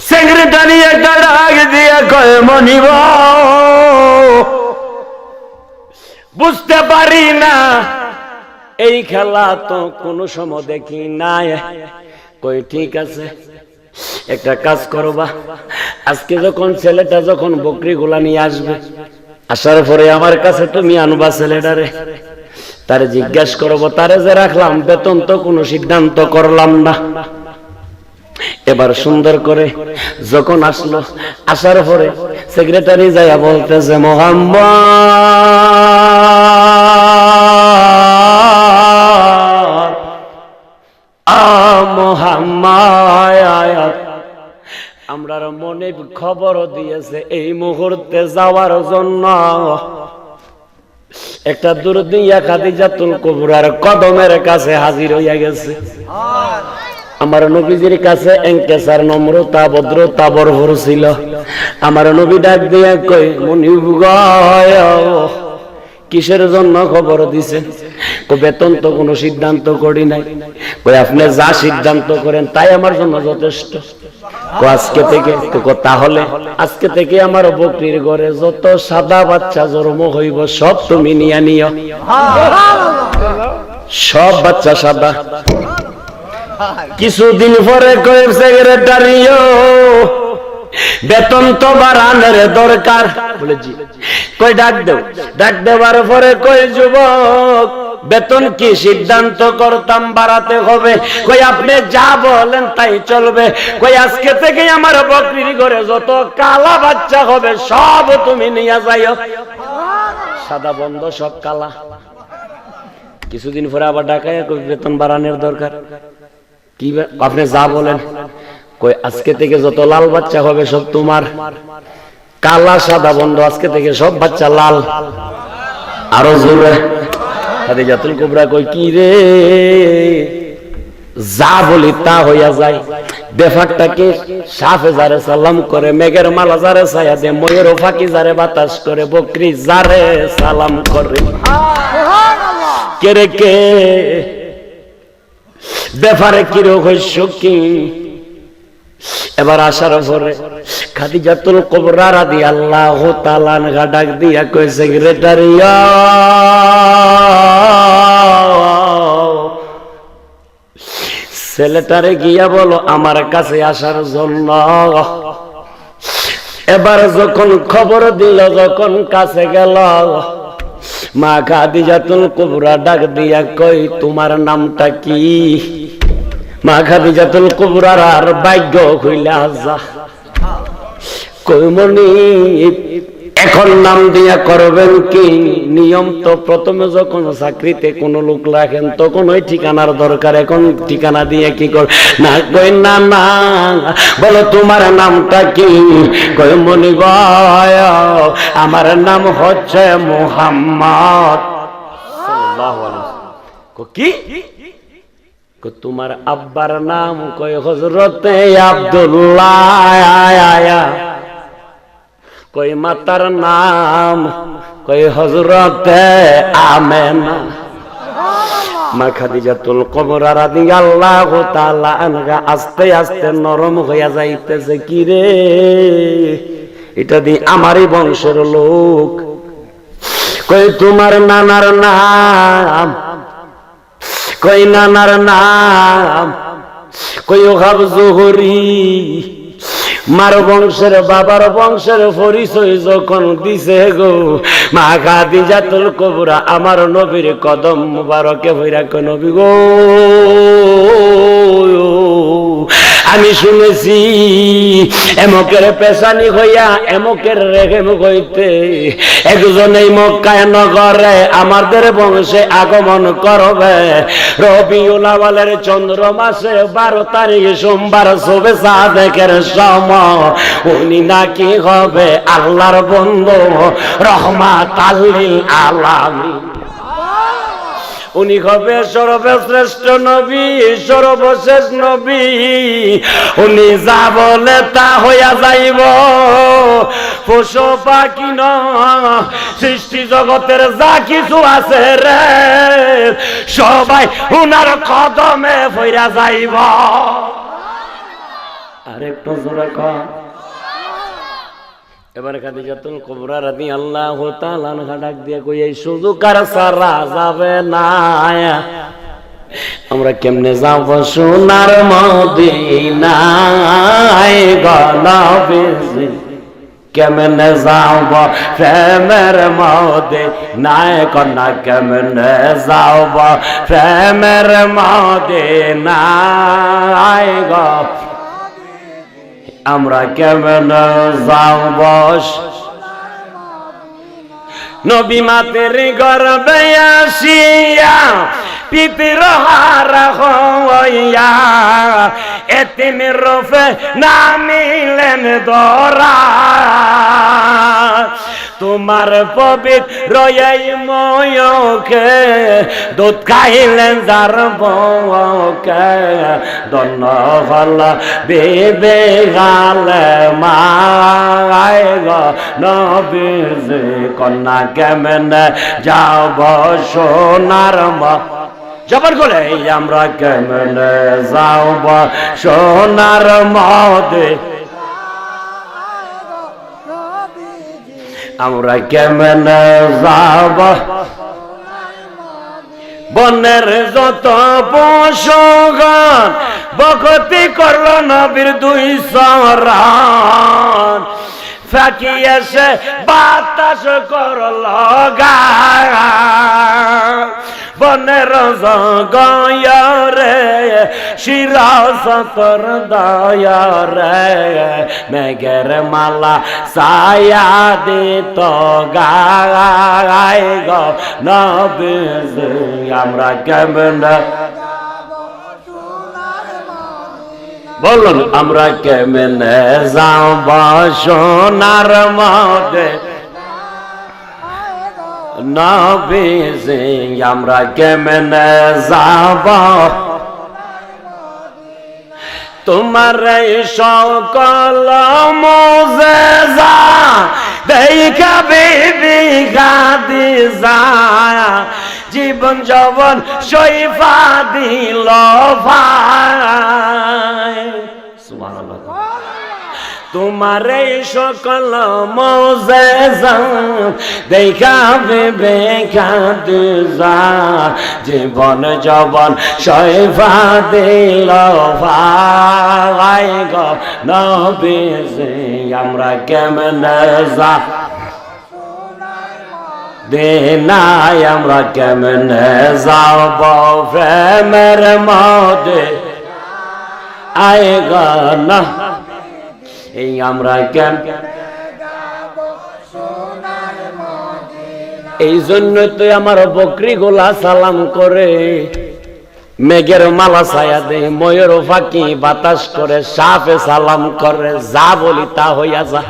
সেক্রেটারি একটা ডাক দিয়ে কয়, মনিব বুঝতে পারি না, এই খেলা তো কোনো সময় দেখি নাই। কই ঠিক আছে, একটা কাজ করবা, আজকে যখন ছেলেটা যখন বকরি গুলা নিয়ে আসবে, আসার পরে আমার কাছে তুমি আনবা ছেলেটারে, তারে জিজ্ঞাসা করবো, তারে যে রাখলাম বেতন তো কোনো সিদ্ধান্ত করলাম না। এবার সুন্দর করে যখন আসলো, আসার পরে সেক্রেটারি যাইয়া বলতেছে, মোহাম্মদ আমরা মনে খবর দিয়েছে এই মুহূর্তে যাওয়ার জন্য। একটা দুর্দিয়া খাদিজাতুল কুবরার কদমের কাছে হাজির হইয়া গেছে। আমার নবীজির কাছে এঙ্কেসার, নম্রতা, ভদ্রতা ভরপুর ছিল। আমার নবী ডাক দিয়া কই, মুনিব কিসের জন্য খবর দিছেন? বেতন তো কোনো সিদ্ধান্ত করি নাই। কই আপনি যা সিদ্ধান্ত করেন তাই আমার জন্য যথেষ্ট। আজকে থেকে তাহলে আজকে থেকে আমার বকরির ঘরে যত সাদা বাচ্চা জন্ম হইব সব তুমি নিয়ে নিও। সব বাচ্চা সাদা। কিছুদিন পরে কই, সেক্রেটারি বেতন তো বাড়ানোর দরকার। বলে জি। কই ডাক দেও। ডাক দেওয়ার পরে কই, যুবক বেতন কি সিদ্ধান্ত করতাম বাড়াতে হবে? কই আপনি যা বলেন তাই চলবে। কই আজকে থেকে আমার বকরির ঘরে যত কালা বাচ্চা হবে সব তুমি নিয়ে যাইও। সাদা বন্ধ, সব কালা। কিছুদিন পরে আবার ডাকায় কই বেতন বাড়ানোর দরকার। কি আপনি যা বলেন। কই আজকে থেকে যত লাল বাচ্চা হবে সব তোমার। কালা সাদা বন্ধ, আজকে থেকে সব বাচ্চা লাল। আরো জোরে। খাদিজাতুল কুবরা কই কি রে, যা বলি তা হইয়া যায়। ব্যাপারটাকে সাফে যারে সালাম করে, মেঘের মালা যারে ছায়া দে, ময়ূর ফাঁকি যারে বাতাস করে, বকরি যারে সালাম করে। কে রে কে, ব্যাপারে কি রোগ হইছ কি? এবার আসার পরে খাদিজাতুল কুবরা রাদিয়াল্লাহু তাআলা আনহা ডাক দিয়া কই, সেক্রেটারিয়া ছেলেটারে গিয়া বলো আমার কাছে আসার জন্য। এবার যখন খবর দিল, যখন কাছে গেল, মা খাদিজাতুল কুবরা ডাক দিয়া কই, তোমার নামটা কি? মা খাদিজাতুল কুবরার আর ভাগ্য হইলা যা, কই মনি এখন নাম দিয়া করবেন কি? নিয়ম তো প্রথমে যখন চাকরিতে কোন লোক রাখেন তখন ওই ঠিকানার দরকার, এখন ঠিকানা দিয়ে কি কর না? কই না না, বলো তোমার নামটা কি? কই মনি ভাই আমার নাম হচ্ছে মুহাম্মদ সাল্লাল্লাহু আলাইহি ওয়াসাল্লাম। কি তোমার আব্বার নাম? কই হযরতে আব্দুল্লাহ। কই মাতার নাম? কই হযরতে আমেনা। মা খাদিজাতুল কুবরা রাদিয়াল্লাহু তাআলা আনহা আস্তে আস্তে নরম হইয়া যাইতেছে, কি রে এটা দি আমারই বংশের লোক। কই তোমার নানার নাম? কই নানার নাম? কই ওহাব জোহরি। মার বংশের বাবার বংশের পরিচয় যখন দিছে গো মা খাদিজাতুল কুবরা আমার নবীর কদম মুবারকে হইরা কই, নবী গো আমি শুনেছি এমকের পেশানি হইয়া এমকের রেহেম হইতে একজন এই মক্কায় নগরে আমাদের বংশে আগমন করবে। রবিউল আউয়ালের চন্দ্র মাসে 12 তারিখ সোমবার শোবে সাদেকের সময় উনি নাকি হবে আল্লাহর বন্ধু রহমাতাল লিল আলামিন। উনি হবে সর্বশ্রেষ্ঠ নবী, সর্বশেষ নবী। উনি যা বলে তা হইয়া যাইব। পশু পাখি ন সৃষ্টি জগতের যা কিছু আছে রে সবাই উনার কদমে পইরা যাইব। আরেকটু জোরে কর। এবার খাদিজাতুল কুবরা রাদিয়াল্লাহু তাআলা আনহা ডাক দিয়ে কই, এই সুযোগ আর সারা যাবে না। আমরা কেমনে যাব সোনার মদিনায় গো নবীজি, কেমনে যাব প্রেমের মদিনায় কন্যা, কেমনে যাব প্রেমের মদিনায় গো আমরা কেমনে যাব। নবী মাতের গর্বে আসিয়া পিতর হারা হইয়া এতিমের রূপে নামিলেন ধরা। তোমার পবিত্র এই ময়কে দুধ খাইলেন যার বউকে, ধন্য হল বিবি গালেমায় গো নবীজি, কন্যা কেমনে যাব সোনার জবর করে আমরা কেমনে যাব সোনার মদে, আমরা কেমনে যাব বনের যত পশুগণ বকতি করল নবীর 200 রান, ফাঁকি এসে বাতাস করল গান। বনের গয়রে শিরাসতর দয়রে মেঘের মালা ছায়া দিত গায় গো নবীজি, আমরা কেমনে বলুন আমরা কেমনে যাব সোনার মদে নবীজি আমরা কেমনে যাব তোমার এই সকল মুজিজা দেখা বিবি খাদিজা জীবন যৌবন সইফা দিল ভাই সুবহানাল্লাহ তোমার এই সকল মুজিজা দেখা বিবি খাদিজা জীবন যৌবন সইফা দিল ভাই গো নবীজি আমরা কেমনে যাব দেনাই আমরা কেমনে যাব প্রেমের মধ্যে আয়েগা না এই আমরা কেন এই জন্য তো আমার বকরি গোলা সালাম করে মেঘের মালা ছায়া দে ময়ূর ফাঁকি বাতাস করে সাপে সালাম করে যা বলি তা হইয়া যা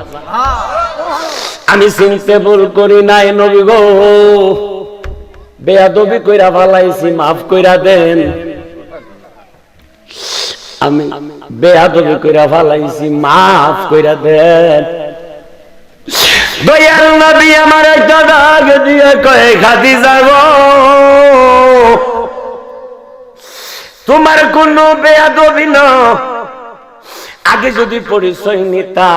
আমি চিনতে ভুল করি নাই নবী গো বেয়াদবি কইরা ফালাইছি মাফ কইরা দেন আমি বেয়াদবি কইরা ফালাইছি মাফ কইরা দেন দয়াল নবী আমার একটা ডাক দিয়ে কয়ে খাদিজা গো তোমার কোনো বেয়াদবি না আগে যদি পরিচয় নিতা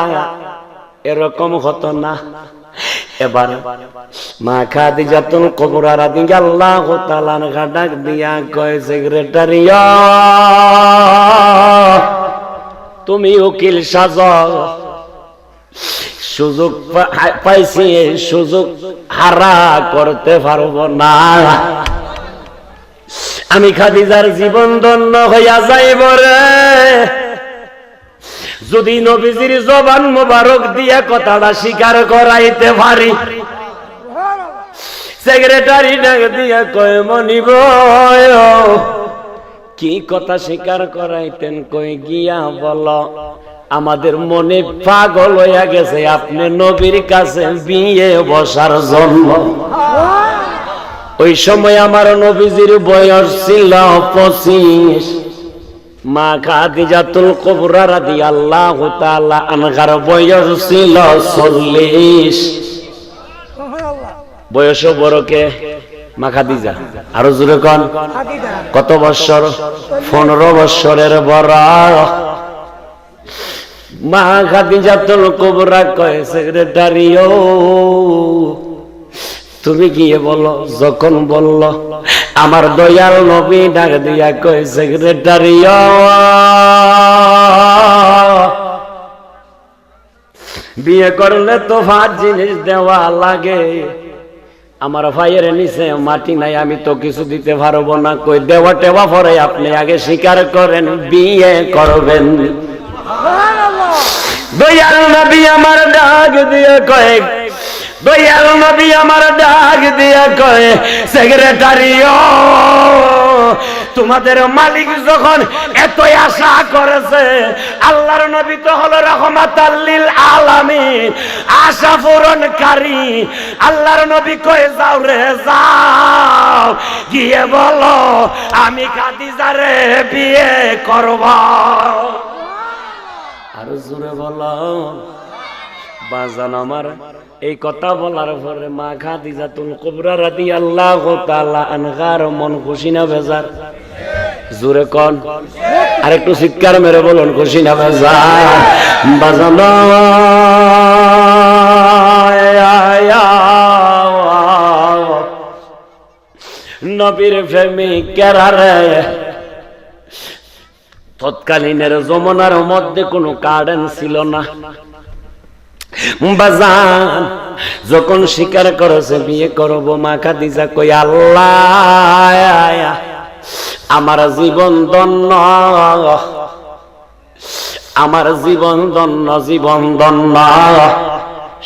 এরকম হতো না এবার মা খাদিজাতুল কুবরা রাদিয়াল্লাহু তাআলা আনহা ডাক দিয়া কয় সেক্রেটারি তুমি উকিল সাজাও সুযোগ পাইছি সুযোগ হারা করতে পারবো না আমি খাদিজার জীবন ধন্য হইয়া যাইব রে যদি নবীজির জবান মোবারক দিয়া কথাটা স্বীকার করাইতে পারি সেক্রেটারি ডাক দিয়া কয় মনিব কি কথা স্বীকার করাইতেন কই গিয়া বলো আমাদের মনে পাগল হইয়া গেছে আপনি নবীর কাছে বিয়ে বসার জন্য ওই সময় আমার নবীজির বয়স ছিল 25 মা খাদিজাতুল কুবরা রাদিয়াল্লাহু তাআলা আনহার বয়স ছিল 40 বয়স বড় কে মা খাদিজা আরো জোরে কোন কত বছর 15 বছরের বড় মা খাদিজাতুল কুবরা কয় সেক্রেটারিও তুমি গিয়ে বলো যখন বলল আমার দয়াল নবী ডাক দিয়া কয় সেক্রেটারি বিয়ে করলে তো 5 জিনিস দেওয়া লাগে আমার ভাইয়ের নিচে মাটি নাই আমি তো কিছু দিতে পারবো না কই দেওয়া টেওয়া পরে আপনি আগে স্বীকার করেন বিয়ে করবেন দয়াল নবী আমার ডাক দিয়ে কয় দয়াল নবী আমার ডাক দিয়ে কয় সেক্রেটারি তোমাদের মালিক যখন এত আশা করেছে আল্লাহর নবী তো হলো রাহমাতাল লিল আলামিন আশা পূরণকারী আল্লাহর নবী কয় যাও রে যাও গিয়ে বলো আমি খাদিজারে বিয়ে করব আর জোরে বলো বাজান আমার এই কথা বলার পরে মা খাদিজাতুল কুবরা রাদিয়াল্লাহু তাআলা আনহার মন খুশি না বেজার জোরে কোন আর একটু চিৎকার মেরে বলুন খুশি না বেজার বাজান নবীর প্রেমিক কেরারে তৎকালীনের জমানার মধ্যে কোনো কারেন্ট ছিল না বাজান যখন স্বীকার করেছে বিয়ে করব মা খাদিজা কই আল্লাহ আমার জীবন ধন্য আমার জীবন ধন্য জীবন ধন্য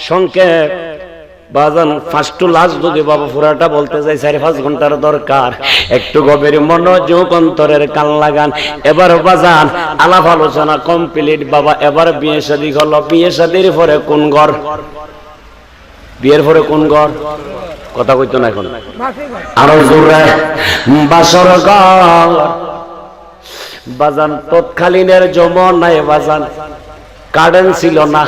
সংক্ষেপ বাজান ফার্স্ট টু লাস্ট যদি বাবা পুরাটা বলতে যাই 4-5 ঘন্টার দরকার একটু গভীর মনোযোগ অন্তরের কান লাগান এবার বাজান আলাপ আলোচনা কমপ্লিট বাবা এবার বিয়ে শাদী হলো বিয়ে শাদীর পরে কোন ঘর বিয়ের পরে কোন ঘর কথা কইতো না এখন আরো জোরে বাসর ঘর বাজান তৎকালীনের জমানায় বাজান কারেন্ট ছিল না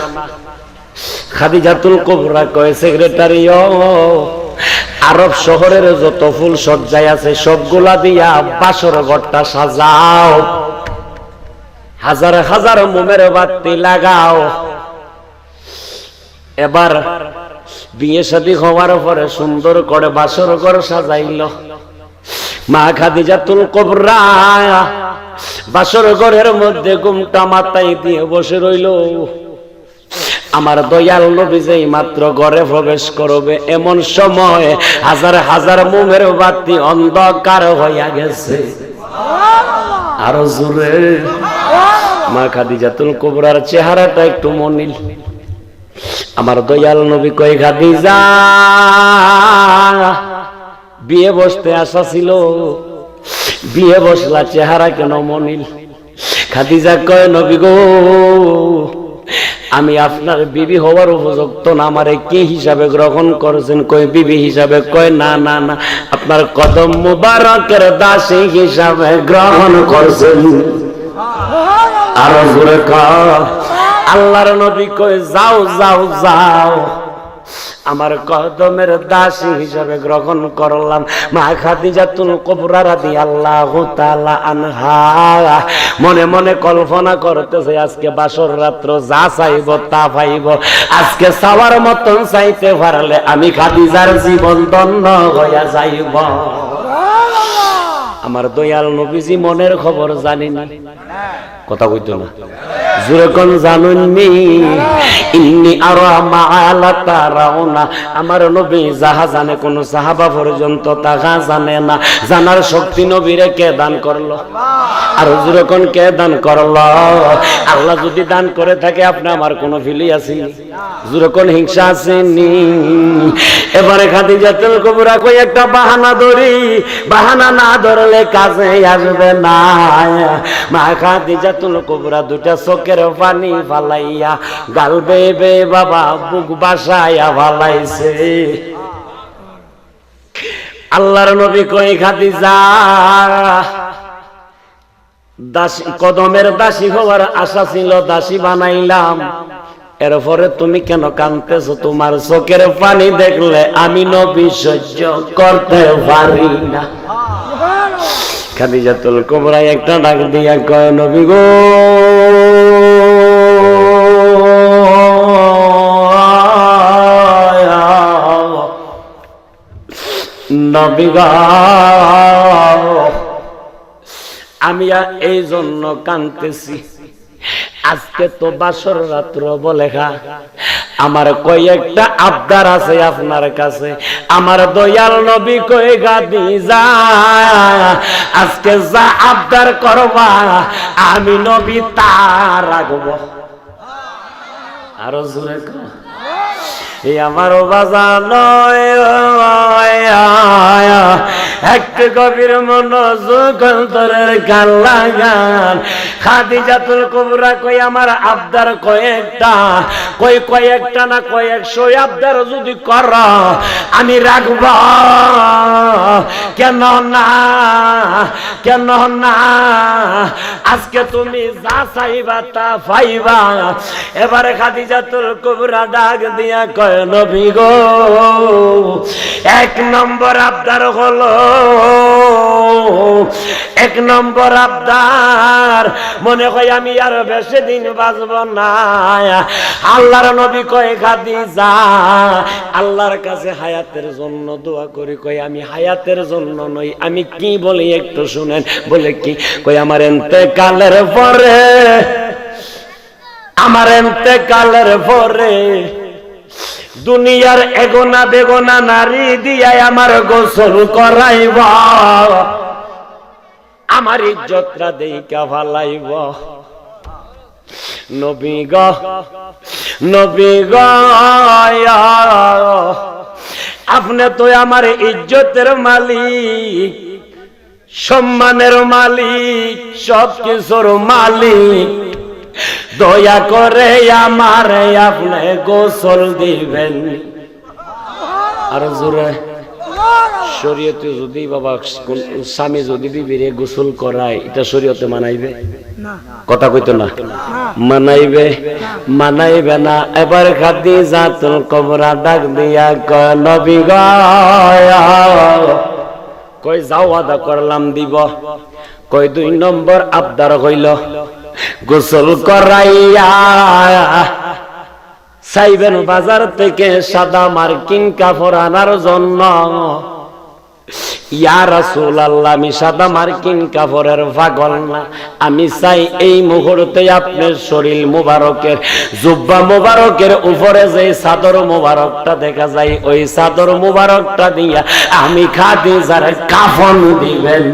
খাদিজাতুল কুবরা কয় সেক্রেটারিও আরব শহরের যত ফুল সজ্জায় আছে সবগুলা দিয়া বাসর ঘরটা সাজাও হাজার হাজার মোমের বাতি লাগাও এবার বিয়ে শাদী হওয়ার পরে সুন্দর করে বাসর ঘর সাজাইল মা খাদিজাতুল কুবরা বাসর ঘরের মধ্যে ঘুমটা মাথায় দিয়ে বসে রইল আমার দয়াল নবী যেই মাত্র ঘরে প্রবেশ করবে এমন সময় হাজার হাজার মোমের বাতি অন্ধকার হইয়া গেছে আরো জোরে মা খাদিজাতুল কুবরার চেহারাটা একটু মনিল আমার দয়াল নবী কই খাদিজা বিয়ে বসতে আসা ছিল বিয়ে বসলা চেহারা কেন মনিল খাদিজা কয় নবী গো আমি আপনার বিবি হওয়ার উপযুক্ত না আমারে কি হিসাবে গ্রহণ করেছেন কই বিবি হিসাবে কয় না না না আপনার কদম মুবারকের দাসী হিসাবে গ্রহণ করছেন আরো জোরে কর আল্লাহর নবী কই যাও যাও যাও আমার কদমের দাসী হিসাবে গ্রহণ করলাম মা খাদিজাতুল কুবরা রাদিয়াল্লাহু তাআলা আনহা মনে মনে কল্পনা করতেছে আজকে বাসর রাত্র যা চাইব তা পাইব আজকে চাওয়ার মতন চাইতে পারলে আমি খাদিজার জীবন ধন্য হইয়া যাইব আমার দয়াল নবীজি মনের খবর জানি না কথা কইতো না জোরে কোন জানুননি ইন্নী আরা মা লা তারাউনা আমার নবী যাহা জানে কোন সাহাবা পর্যন্ত তাহা জানে না জানার শক্তি নবীরে কে দান করলো আর জোরে কোন কে দান করলো আল্লাহ যদি দান করে থাকে আপনি আমার কোনো ফিলি আছেনি জোরে কোন হিংসা আছেনি এবারে খাদিজাতুল কুবরা কই একটা বাহানা ধরি বাহানা না ধরলে কাজে আসবে না মা খাদিজাতুল কুবরা দুটা চোখের পানি ফালাইয়া গাল বেবে বাবা বুক বাসায়া ফালাইছে আল্লাহর নবী কই খাদিজা দাসী কদমের দাসী হওয়ার আশা ছিল দাসী বানাইলাম এরপরে তুমি কেন কাঁদতেছো তোমার চোখের পানি দেখলে আমি নবী সহ্য করতে পারি না খাদিজাতুল কুবরা একটা ডাক দিয়া কয় নবী গো নবী গো আমি এই জন্য কাঁদতেছি আজকে তো বাসর রাত্র বলে আমার কয়েকটা আবদার আছে আপনার কাছে আমার দয়াল নবী কই খাদিজা আজকে যা আবদার করবা আমি নবী তা রাখবো আরো জোরে কর এই আমার বাজানো একটু গভীর মনোযোগ অন্তরের গান লাগান খাদিজাতুল কুবরা কই আমার আবদার কয়েকটা না কয়েকশো আবদার যদি কর আমি রাখব কেন না আজকে তুমি যা চাইবা তা পাইবা এবারে খাদিজাতুল কুবরা ডাক দিয়া কয় নবী গো এক নম্বর আবদার হলো এক নম্বর আবদার মনে হয় আমি আর বেশি দিন বাঁচব না আল্লাহর নবী কয় খাদিজা আল্লাহর কাছে হায়াতের জন্য দোয়া করি কই আমি হায়াতের জন্য নই আমি কি বলি একটু শুনেন বলে কি কই আমার ইন্তেকালের পরে দুনিয়ার এগোনা বেগোনা নারী দিয়া আমার গোসল করাইব আমার ইজ্জতটা দেইকা ফালাইব নবী গো আপনি তো আমার ইজ্জতের মালিক সম্মানের মালিক সবকিছুর মালিক দয়া করে আমারে আপনি গোসল দিবেন আর জোরে শরীয়তে যদি বাবা স্বামী যদি বিবিরে গোসল করায় এটা শরীয়তে মানাইবে কথা কইতো না মানাইবে মানাইবে না এবার খাদিজাতুল কুবরা ডাক দিয়া কয় নবী গো কই যাও আদা করলাম দিব কই 2 নম্বর আবদার হইল গোসল করাইয়া চাইবেন বাজার থেকে সাদা মার্কিন কাপড় আনার জন্য ইয়া রাসূলুল্লাহ আমি সাদা মার্কিন কাপড়ের পাগল না আমি চাই এই মুহূর্তে আপনার শরীর মোবারকের জুব্বা মোবারকের উপরে যে চাদর মোবারকটা দেখা যায় ওই চাদর মোবারকটা দিয়া আমি খাদিজার কাফন দিবেন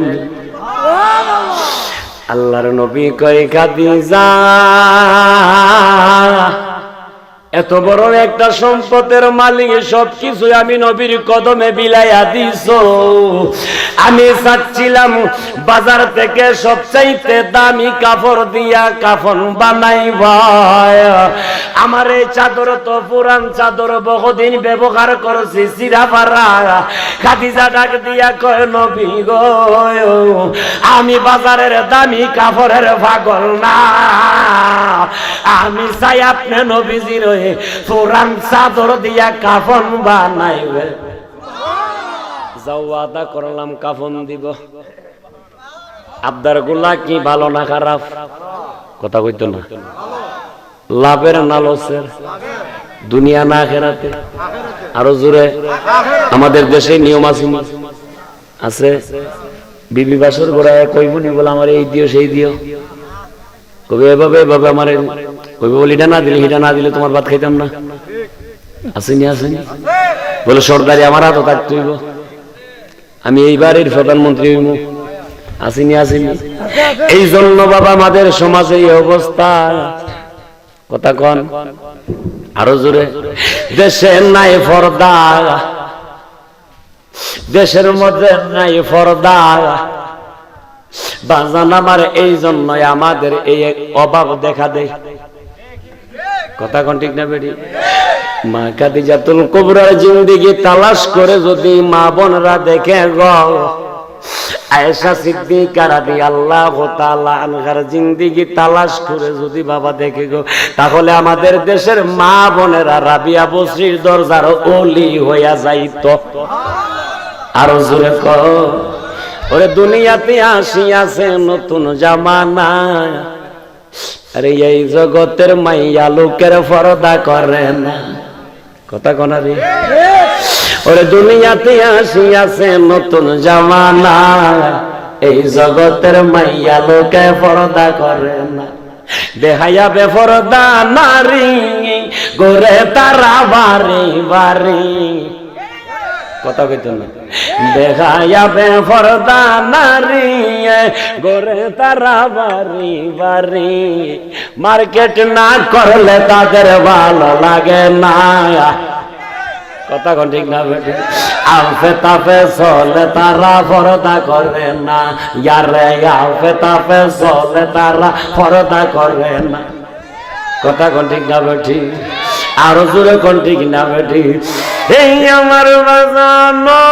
আল্লাহর নবী কয় খাদিজা এত বড় একটা সম্পদের মালিক সবকিছু আমি নবীর কদমে বিলাইয়া দিছো আমি চাচ্ছিলাম বাজার থেকে সবচাইতে দামি কাপড় দিয়া কাফন বানাইবা আমার এই চাদর তো পুরান চাদর বহুদিন ব্যবহার করছি চিরা পারা খাদিজা ডাক দিয়া কয় নবী গো আমি বাজারের দামি কাপড়ের পাগল না আমি চাই আপনি নবীজির পুরান চাদর দিয়া কাফন বানাইবে যাও আদা করলাম কাফন দিব আবদার গুলা কি ভালো না খারাপ কথা কইতো না লাভের না লসের দুনিয়া না আখিরাতে আরো জোরে আমাদের দেশে নিয়ম আছে বিবি বাসর গোড়ায় কইবনি বলে আমার এই দিও সেই দিও কবে এভাবে এভাবে আমার কইবে বলি এটা না দিলে এটা না দিলে তোমার ভাত খাইতাম না আসেনি আসেনি বলে সরকারি আমার হাতও থাকতে হইব আমি এই বাড়ির প্রধানমন্ত্রী হইব আসেনি আসেনি এই জন্য বাবা আমাদের সমাজে এই অবস্থা কথা কন আরো জোরে দেশে নাই পর্দা দেশের মধ্যে নাই পর্দা বাজান আমার এই জন্যই আমাদের এই অভাব দেখা দেয় কথা কোন ঠিক না বেটি মা খাদিজাতুল কুবরার জিন্দেগি তালাশ করে যদি মা বোনরা দেখে গো আয়েশা সিদ্দিকা রাদিয়াল্লাহু তাআলা আনহার জিন্দেগি তালাশ করে যদি বাবা দেখে গো তাহলে আমাদের দেশের মা বোনেরা রাবিয়া বসরির দরজার ওলি হইয়া যাইতো আর জোরে কর ওরে দুনিয়াতে আসিয়াছে নতুন জামানা আরে এই জগতের মাইয়া লোকের পর্দা করে না কথা কোনা রে ওরে দুনিয়াতে আসিয়াছে নতুন জামানা এই জগতের মাইয়া লোকে পর্দা করে না দেখাইয়া বেপরদা নারী গোরে তারা বাড়ি বাড়ি কথা কইতো না দেখাইয়া বেপরদা নারী গোরে তারা বাড়ি বাড়ি মার্কেট না করলে তাদের ভালো লাগে না কথা কোন ঠিক না বেটি আলফে তাফে চলে তারা পর্দা করে না ইয়ারে আলফে তাফে চলে তারা পর্দা করে না কথা কোন ঠিক না বেটি আরো জোরে কোন ঠিক না বেটি এই আমার বাজানো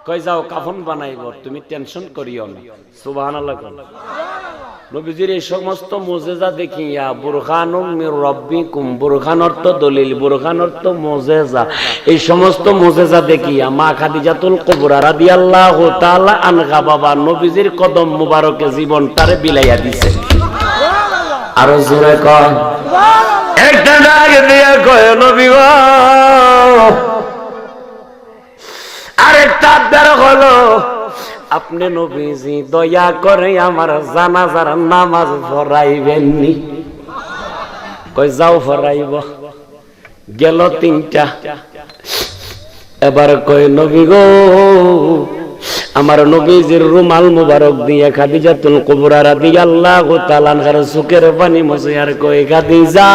কই যাও কাফন বানাইব তুমি টেনশন করিও না সুবহানাল্লাহ নবীজির এই সমস্ত মুজিজা দেখিয়া বুরহানুম মির রাব্বিকুম বুরহান অর্থ দলিল বুরহান অর্থ মুজিজা এই সমস্ত মুজিজা দেখিয়া মা খাদিজাতুল কুবরা রাদিয়াল্লাহু তাআলা আনহা বাবা নবীজির কদম মুবারকে জীবনটারে বিলাইয়া দিছে আর জোরে কর একটা ডাক দিয়া কয় নবী গো আরেকটা আবদার হলো আপনি নবীজি দয়া করে আমার জানাজার নামাজ পড়াইবেননি কই যাও পড়াইব গেল 3টা এবার কই নবী গো আমার নবীজির রুমাল মুবারক দিয়ে খাদিজাতুল কুবরা রাদিয়াল্লাহু তাআলা আনহার চোখের পানি মুছিয়ার কই খাদিজা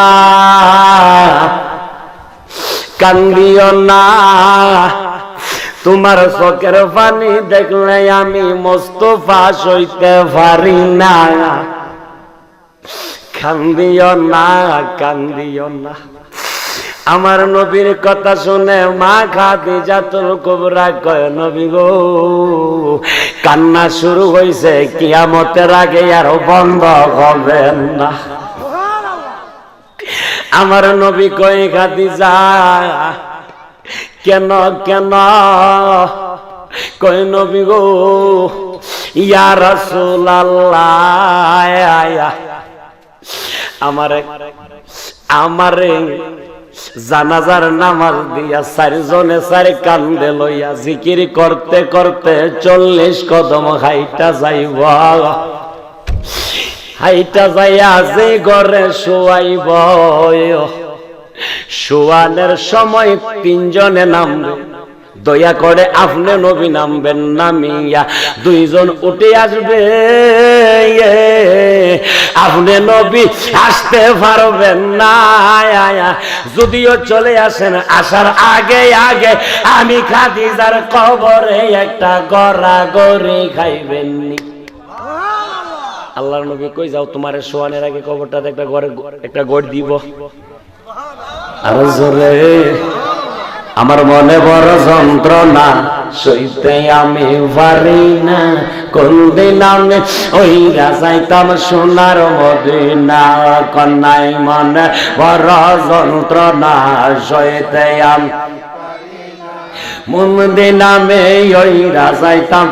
কান্দিও না তোমার চোখের পানি দেখলে আমি মোস্তফা সইতে পারি না কান্দিও না কান্দিও না আমার নবীর কথা শুনে মা খাদিজাতুল কুবরা কয় নবী গো কান্না শুরু হইছে কিয়ামতের আগে আর বন্ধ হবে না। আমার নবী কয় খাদিজা কেন কেন? কয় নবী গো ইয়া রাসূলুল্লাহ আমারে জানাজার নামাজ দিয়া চারজনে চারি কান্দে লইয়া জিকির করতে করতে 40 কদম হাইটা যাইব। হাইটা যাইয়া যে ঘরে শোয়াইব শোয়ানোর সময় 3 জনে নামবে। দয়া করে আপনি নবী নামবেন, নামিয়া 2 জন উঠে আসবে। আপনি নবী আসতে পারবেন না, যদিও চলে আসেন আসার আগে আগে আমি খাদিজার কবরে একটা গড়াগড়ি খাইবেননি। আল্লাহর নবী কই যাও তোমার শোয়ানোর আগে কবরটাতে একটা গড় দিব। আর জোরে আমার মনে বড় যন্ত্রণা সইতে আমি পারি না, কোন দিন আমি ওই যাইতাম সোনার মদিনা। কন্যাই মনে বড় যন্ত্রণা সইতে আমি কোন দিন আমি ওই যাইতাম।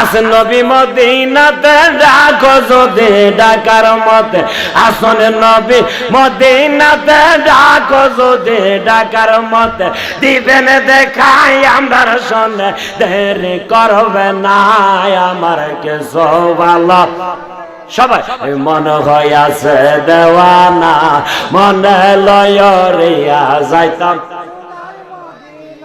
আসেন নবী মদিনাতে ডাকো যদি ডাকার মতে, আসেন নবী মদিনাতে ডাকো যদি ডাকার মতে, দিবেন দেখাই আমার শোনে দেরি করবে না আমার কিছু ভালো। সবাই মনে হইয়াছে দেওয়ানা মনে লয়রিয়া যাইতাম।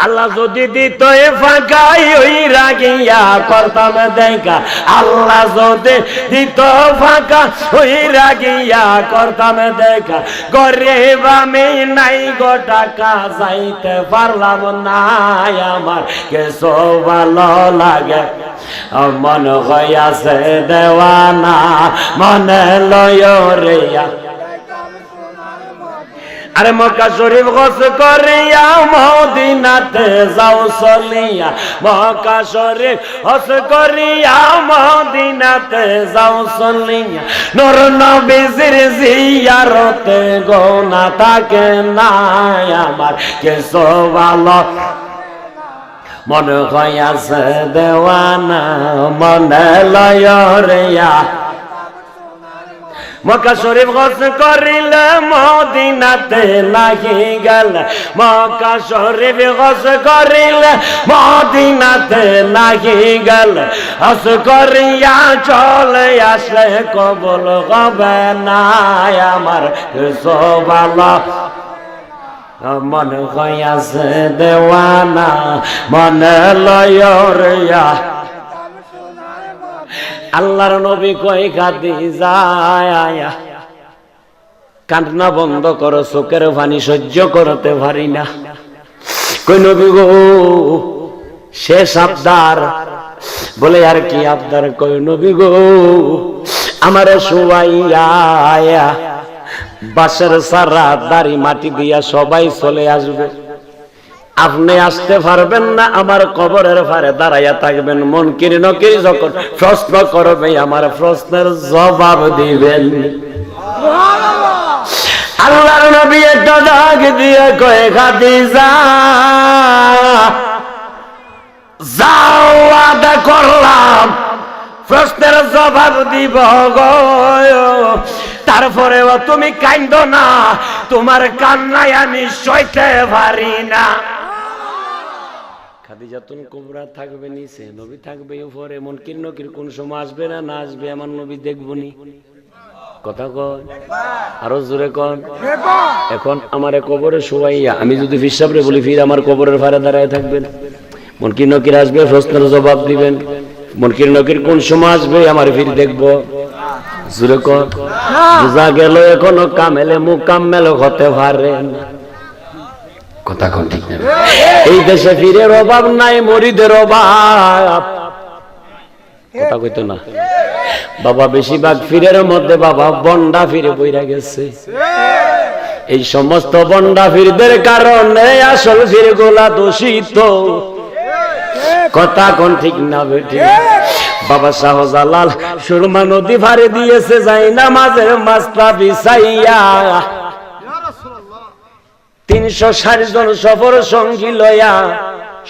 আল্লাহ যদি দিত ফাঁকাই ওই রাগিয়া করতাম দেখা, আল্লাহ যদি দিত ফাঁকা ওই রাগিয়া করতাম দেখা। গরিব আমি নাই গো টাকা যাইতে পারলাম না আমার কিছু ভালো লাগে মনে হইয়াছে দেওয়ানা মনে লয়রিয়া। আরে মক্কা শরীফ গছ করিয়া মদিনাতে যাও চলিয়া, মক্কা শরীফ গছ করিয়া মদিনাতে যাও চলিয়া। নূর নবীর জিয়ারতে গোনা থাকে না আমার কিছু ভালো মনে হইয়াছে দেওয়ানা মনে লয়রিয়া। মক্কা শরীফ গছ করিলে মদিনাতে লাগি গেল, মক্কা শরীফ গছ করিলে মদিনাতে লাগি গেল। হস করিয়া চলে আসলে কবুল হবে না আমার কিছু ভালো মনে হইয়াছে দেওয়ানা মনে লয়রিয়া। আল্লাহর নবী কই খাদিজা কান্না বন্ধ করো, চোখের পানি সহ্য করতে পারি না। কই নবী গো শেষ আবদার। বলে আর কি আবদার? কই নবী গো আমারে শুয়াইয়া বাসের সারা দাড়ি মাটি দিয়া সবাই চলে আসবে, আপনি আসতে পারবেন না, আমার কবরের পারে দাঁড়াইয়া থাকবেন। মুনকির নকির যখন প্রশ্ন করবে আমার প্রশ্নের জবাব দিবেন। আল্লাহর নবী একটা ডাক দিয়ে কয়ে খাদিজা যাও ওয়াদা করলাম প্রশ্নের জবাব দিব গো, তারপরেও তুমি কান্দো না, তোমার কান্নায় আমি সইতে পারি না। খাদিজাতুল কুবরা থাকবে নিচে, নবী থাকবে উপরে। মুনকির নকির কোন সময় আসবে না না আসবে আমার নবী দেখবনি। কথা কন আরো জোরে কন। এখন আমার কবরে শোয়াইয়া আমি যদি ফিসাবরে বলি ফির আমার কবরের ফারে দাঁড়ায় থাকবেন। মুনকির নকির আসবে, প্রশ্নের জবাব দিবেন। মুনকির নকির কোন সময় আসবে আমার ফির দেখবো। জোরে কন। বুঝা গেল এখনো কামেলে মুকাম্মেল হতে পারে না। কথা কন ঠিক না? এই দেশে ফিরের অভাব নাই, মরিদের অভাব। কথা কইতো না বাবা, বেশিরভাগ ফিরের মধ্যে বাবা বন্ডা ফিরে বইরা গেছে। এই সমস্ত বন্ডা ফিরদের কারণে আসল ফিরগুলা দূষিত। কথা কোন ঠিক না বেটি? বাবা শাহজালাল সুরমা নদী ভারে দিয়েছে যাই নামাজের মাস্তা বিছাইয়া, 360 জন সফর সঙ্গী লয়া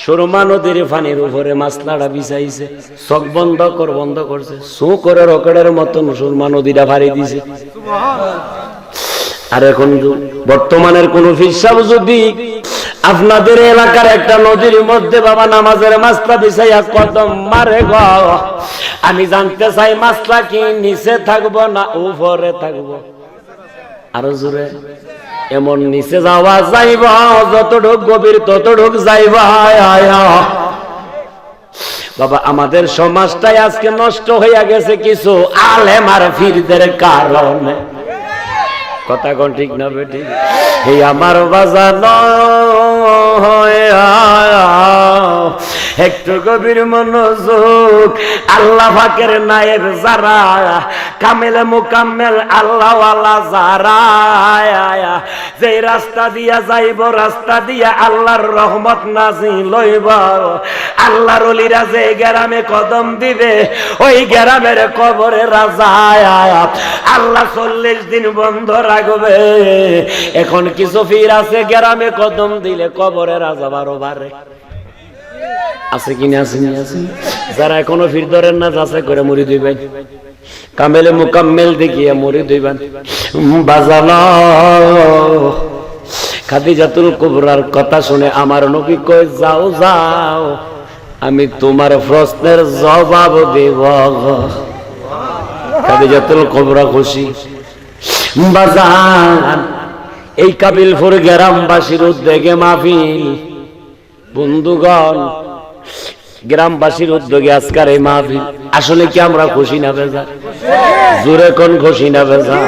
সুরমা নদীর পানির উপরে মাসলাটা বিছাইছে। চোখ বন্ধ করছে, সু করে রকেটের মতন সুরমা নদীটা ভারি দিছে। আর এখন বর্তমানের কোন ফিরসাব যদি আপনাদের এলাকার একটা নদীর মধ্যে বাবা নামাজের মাসলা বিছাইয়া কদম মারে গো, আমি জানতে চাই মাসলা কি নিচে থাকবো না উপরে থাকবো? আরো জোরে। এমন নিচে যাওয়া যাইব, যতটুক গভীর ততটুক যাইব। বাবা আমাদের সমাজটাই আজকে নষ্ট হইয়া গেছে কিছু আলেম আর ফিরদের কারণে। কথা কোন ঠিক না বেটি? এই আমার বাজান একটু গভীর মনোযোগ। আল্লাহ পাকের নায়েব যারা, কামেলে মুকাম্মেল আল্লাহওয়ালা যারা, যে রাস্তা দিয়া যাইব, রাস্তা দিয়া আল্লাহর রহমত নাজিল হইব। আল্লাহর ওলিরা যে গ্রামে কদম দিবে, ওই গ্রামের কবরে রাজা আল্লাহ 40 দিন বন্ধ রাখবে। এখন কিছু ফির আছে গ্রামে কদম দিলে কবরে রাজা 12 বারে আছে কিনা? আছে। যারা এখনো ফির ধরেন না, যাচাই করে মুড়ি দিবেন, কামেলে মুকাম্মেল দেখিয়ে মুড়ি দিবেন। বাজানো খাদিজাতুল কুবরার কথা শুনে আমার নবী কই, যাও যাও আমি তোমার প্রশ্নের জবাব দেব। খাদিজাতুল কুবরা খুশি। বাজান এই কাবিলপুর গ্রামবাসীর উদ্যোগে মাহফিল। বন্ধুগণ, গ্রামবাসীর উদ্যোগে আজকার এই মাহফিল। আসলে কি আমরা খুশি না বেজার? জোরে কোন খুশি না বেজার?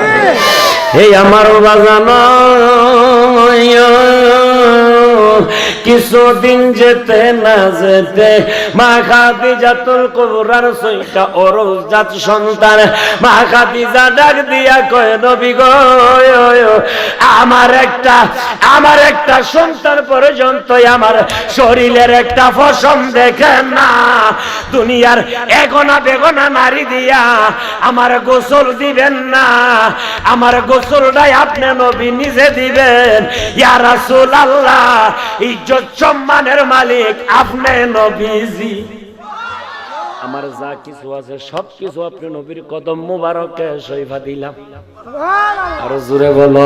এই আমার বাজান কিছুদিন যেতে না যেতে মা খাদিজাতুল কুবরার 6টা অরুজাত সন্তান মা খাদিজা ডাক দিয়া কয়, নবী গো আমার একটা সন্তান পর্যন্ত আমার শরীরের একটা পশম দেখেন না, দুনিয়ার এগোনা বেগোনা নারী দিয়া আমার গোসল দিবেন না, আমার গোসলটাই আপনি নবী নিজে দিবেন। ইয়া রাসূলুল্লাহ, ইজ্জত সম্মানের মালিক আপনি নবীজি। আমার যা কিছু আছে সব কিছু আপনি নবীর কদম মুবারকে শরীফা দিলাম। আর জোরে বলো।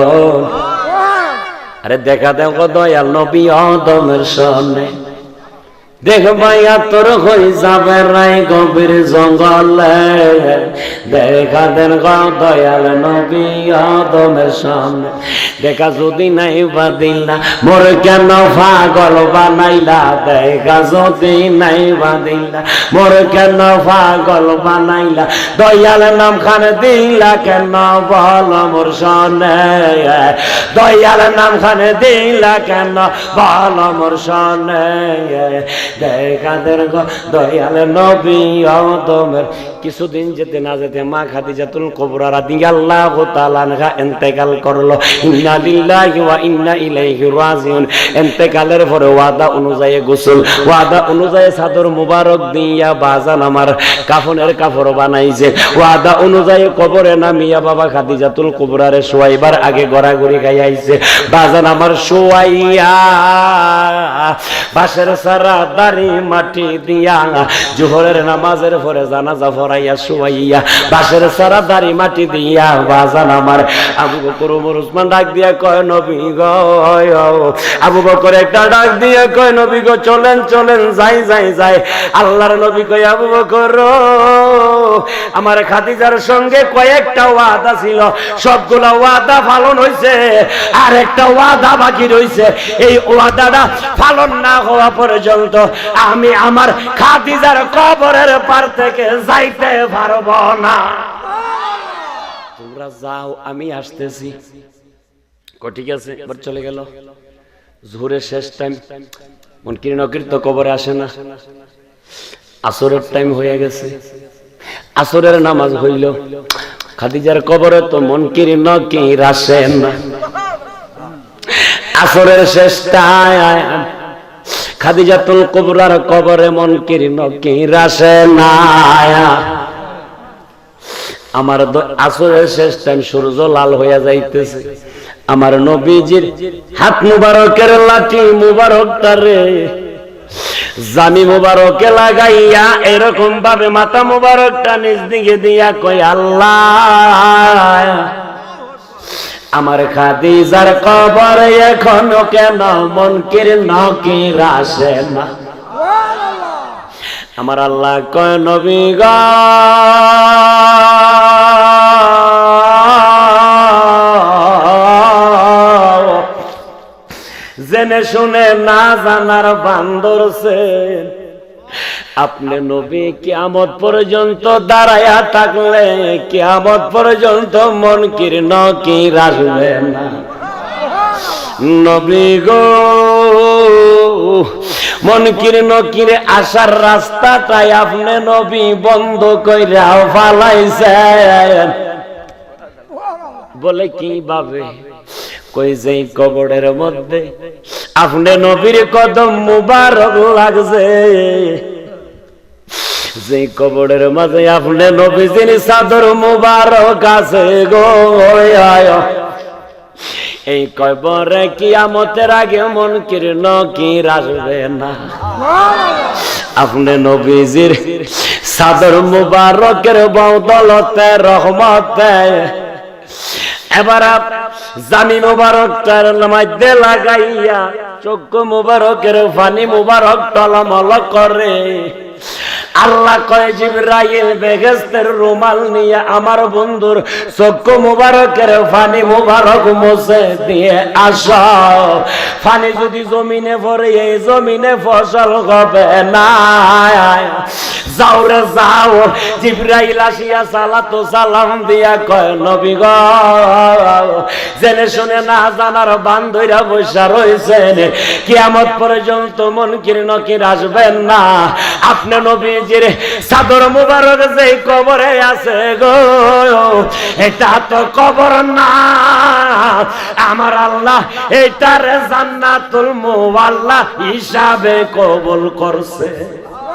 আরে দেখা দেখো দয়াল নবী আদমের সামনে, দেখবাইয়া তোর হয়ে যাবে রাই গভীর জঙ্গলে। দেখা দেন গো দয়াল নবী আদমের সামনে, দেখা যদি নাই বাদিলা মোর কেন পাগল বানাইলা, দেখা যদি নাই বাদিলা মোর কেন পাগল বানাইলা, দয়াল নাম খান দিলা কেন বল মোর সনে, দয়াল নাম খান দিলা কেন বল মোর সনে। দেখা দেন গো দয়াল নবী আদমের কিছুদিন যেতে না যেতে মা খাদিজাতুল কুবরা রাদিয়াল্লাহু তাআলা আনহা ইন্তেকাল করলো। ইন্না লিল্লাহি ওয়া ইন্না ইলাইহি রাজিউন। ইন্তেকালের পরে ওয়াদা অনুযায়ী গোসল, ওয়াদা অনুযায়ী চাদর মুবারক দিয়া বাজান আমার কাফনের কাপড় বানাইছে, ওয়াদা অনুযায়ী কবরে নামিয়া বাবা খাদিজাতুল কুবরারে শোয়াইবার আগে গড়াগড়ি খাইয়াইছে। বাজান আমার শোয়াইয়া বাসের সারা দাড়ি মাটি দিয়া জোহরের নামাজের পরে জানাজা পড়াইয়া শুয়াইয়া বাসের সারা দাড়ি মাটি দিয়া বাজান আমার আবু বকর ওমর ওসমান ডাক দিয়া কয়, নবী গো। আবু বকর একটা ডাক দিয়া কয়, নবী গো চলেন চলেন যাই যাই যাই। আল্লাহর নবী কয়, আবু বকর আমার খাদিজার সঙ্গে কয়েকটা ওয়াদা ছিল, সবগুলা ওয়াদা পালন হইছে, আর একটা ওয়াদা বাকি রইছে। এই ওয়াদাটা পালন না হওয়া পর্যন্ত আমি আমার খাদিজার কবরের পার থেকে যাইতে পারবো না। তোমরা যাও, আমি আসতেছি। ঠিক আছে, এবার চলে গেল। জোহরের শেষ টাইম, মুনকির নকির তো কবরে আসে না। আসরের টাইম হয়ে গেছে, আসরের নামাজ হইল। খাদিজার কবরে তো মুনকির নকির আসে না। আসরের শেষটায় খাদিজাতুল কুবরার কবরে মুনকির নকির আসে না। আমার আসরের শেষ টাইম, সূর্য লাল হইয়া যাইতেছে, আমার নবীজির হাত মুবারকের লাঠি মুবারকটারে জামি মুবারকে লাগাইয়া এরকম ভাবে মাথা মুবারকটা নিজ দিকে দিয়া কই, আল্লাহ আমার খাদিজার কবরে এখনো কেন মুনকির নকির আসে না? আমার আল্লাহ কয়, নবী গো জেনে শুনে না জানার বান্দরছেন, আপনি নবী কিয়ামত পর্যন্ত দাঁড়ায়া থাকলে কিয়ামত পর্যন্ত মুনকির নকির আসবে না। নবী গো মুনকির নকির আসার রাস্তাটাই আপনি নবী বন্ধ কইরা ফালাইছেন। বলে কিভাবে? কই যে কবরের মধ্যে আপনি নবীর কদম মুবারক লাগছে, যে কবরের মাঝে আপনি নবীজির চাদর মুবারক আছে গো, এই কবরে কিয়ামতের আগে মুনকির নকির আসবে না। আপনি নবীজির চাদর মুবারকের বদৌলতে রহমতে এবার জামি মুবারকটার মধ্যে লাগাইয়া চক্ষু মুবারকের পানি মুবারক টলমল করে। আল্লাহ কয়, জিবরাইল বেহেশতের রুমাল নিয়ে আমার বন্ধুর চক্ষু মুবারকের পানি মুবারক মুছে দিয়ে আসো। পানি যদি জমিনে পড়ে এই জমিনে ফসল হবে না। যাও রে যাও। জিবরাইল আসিয়া সালাতু সালাম দিয়া কয়, নবী গো জেনে শুনে না জানার বান্ধইরা বসা রইছেন, কিয়ামত পর্যন্ত মুনকির নকির আসবেন না। আপনি নবীজির চাদর মুবারক যে কবরে আছে গো, এটা তো কবর না, আমার আল্লাহ এটারে জান্নাতুল মুআল্লা হিসাবে কবুল করছে।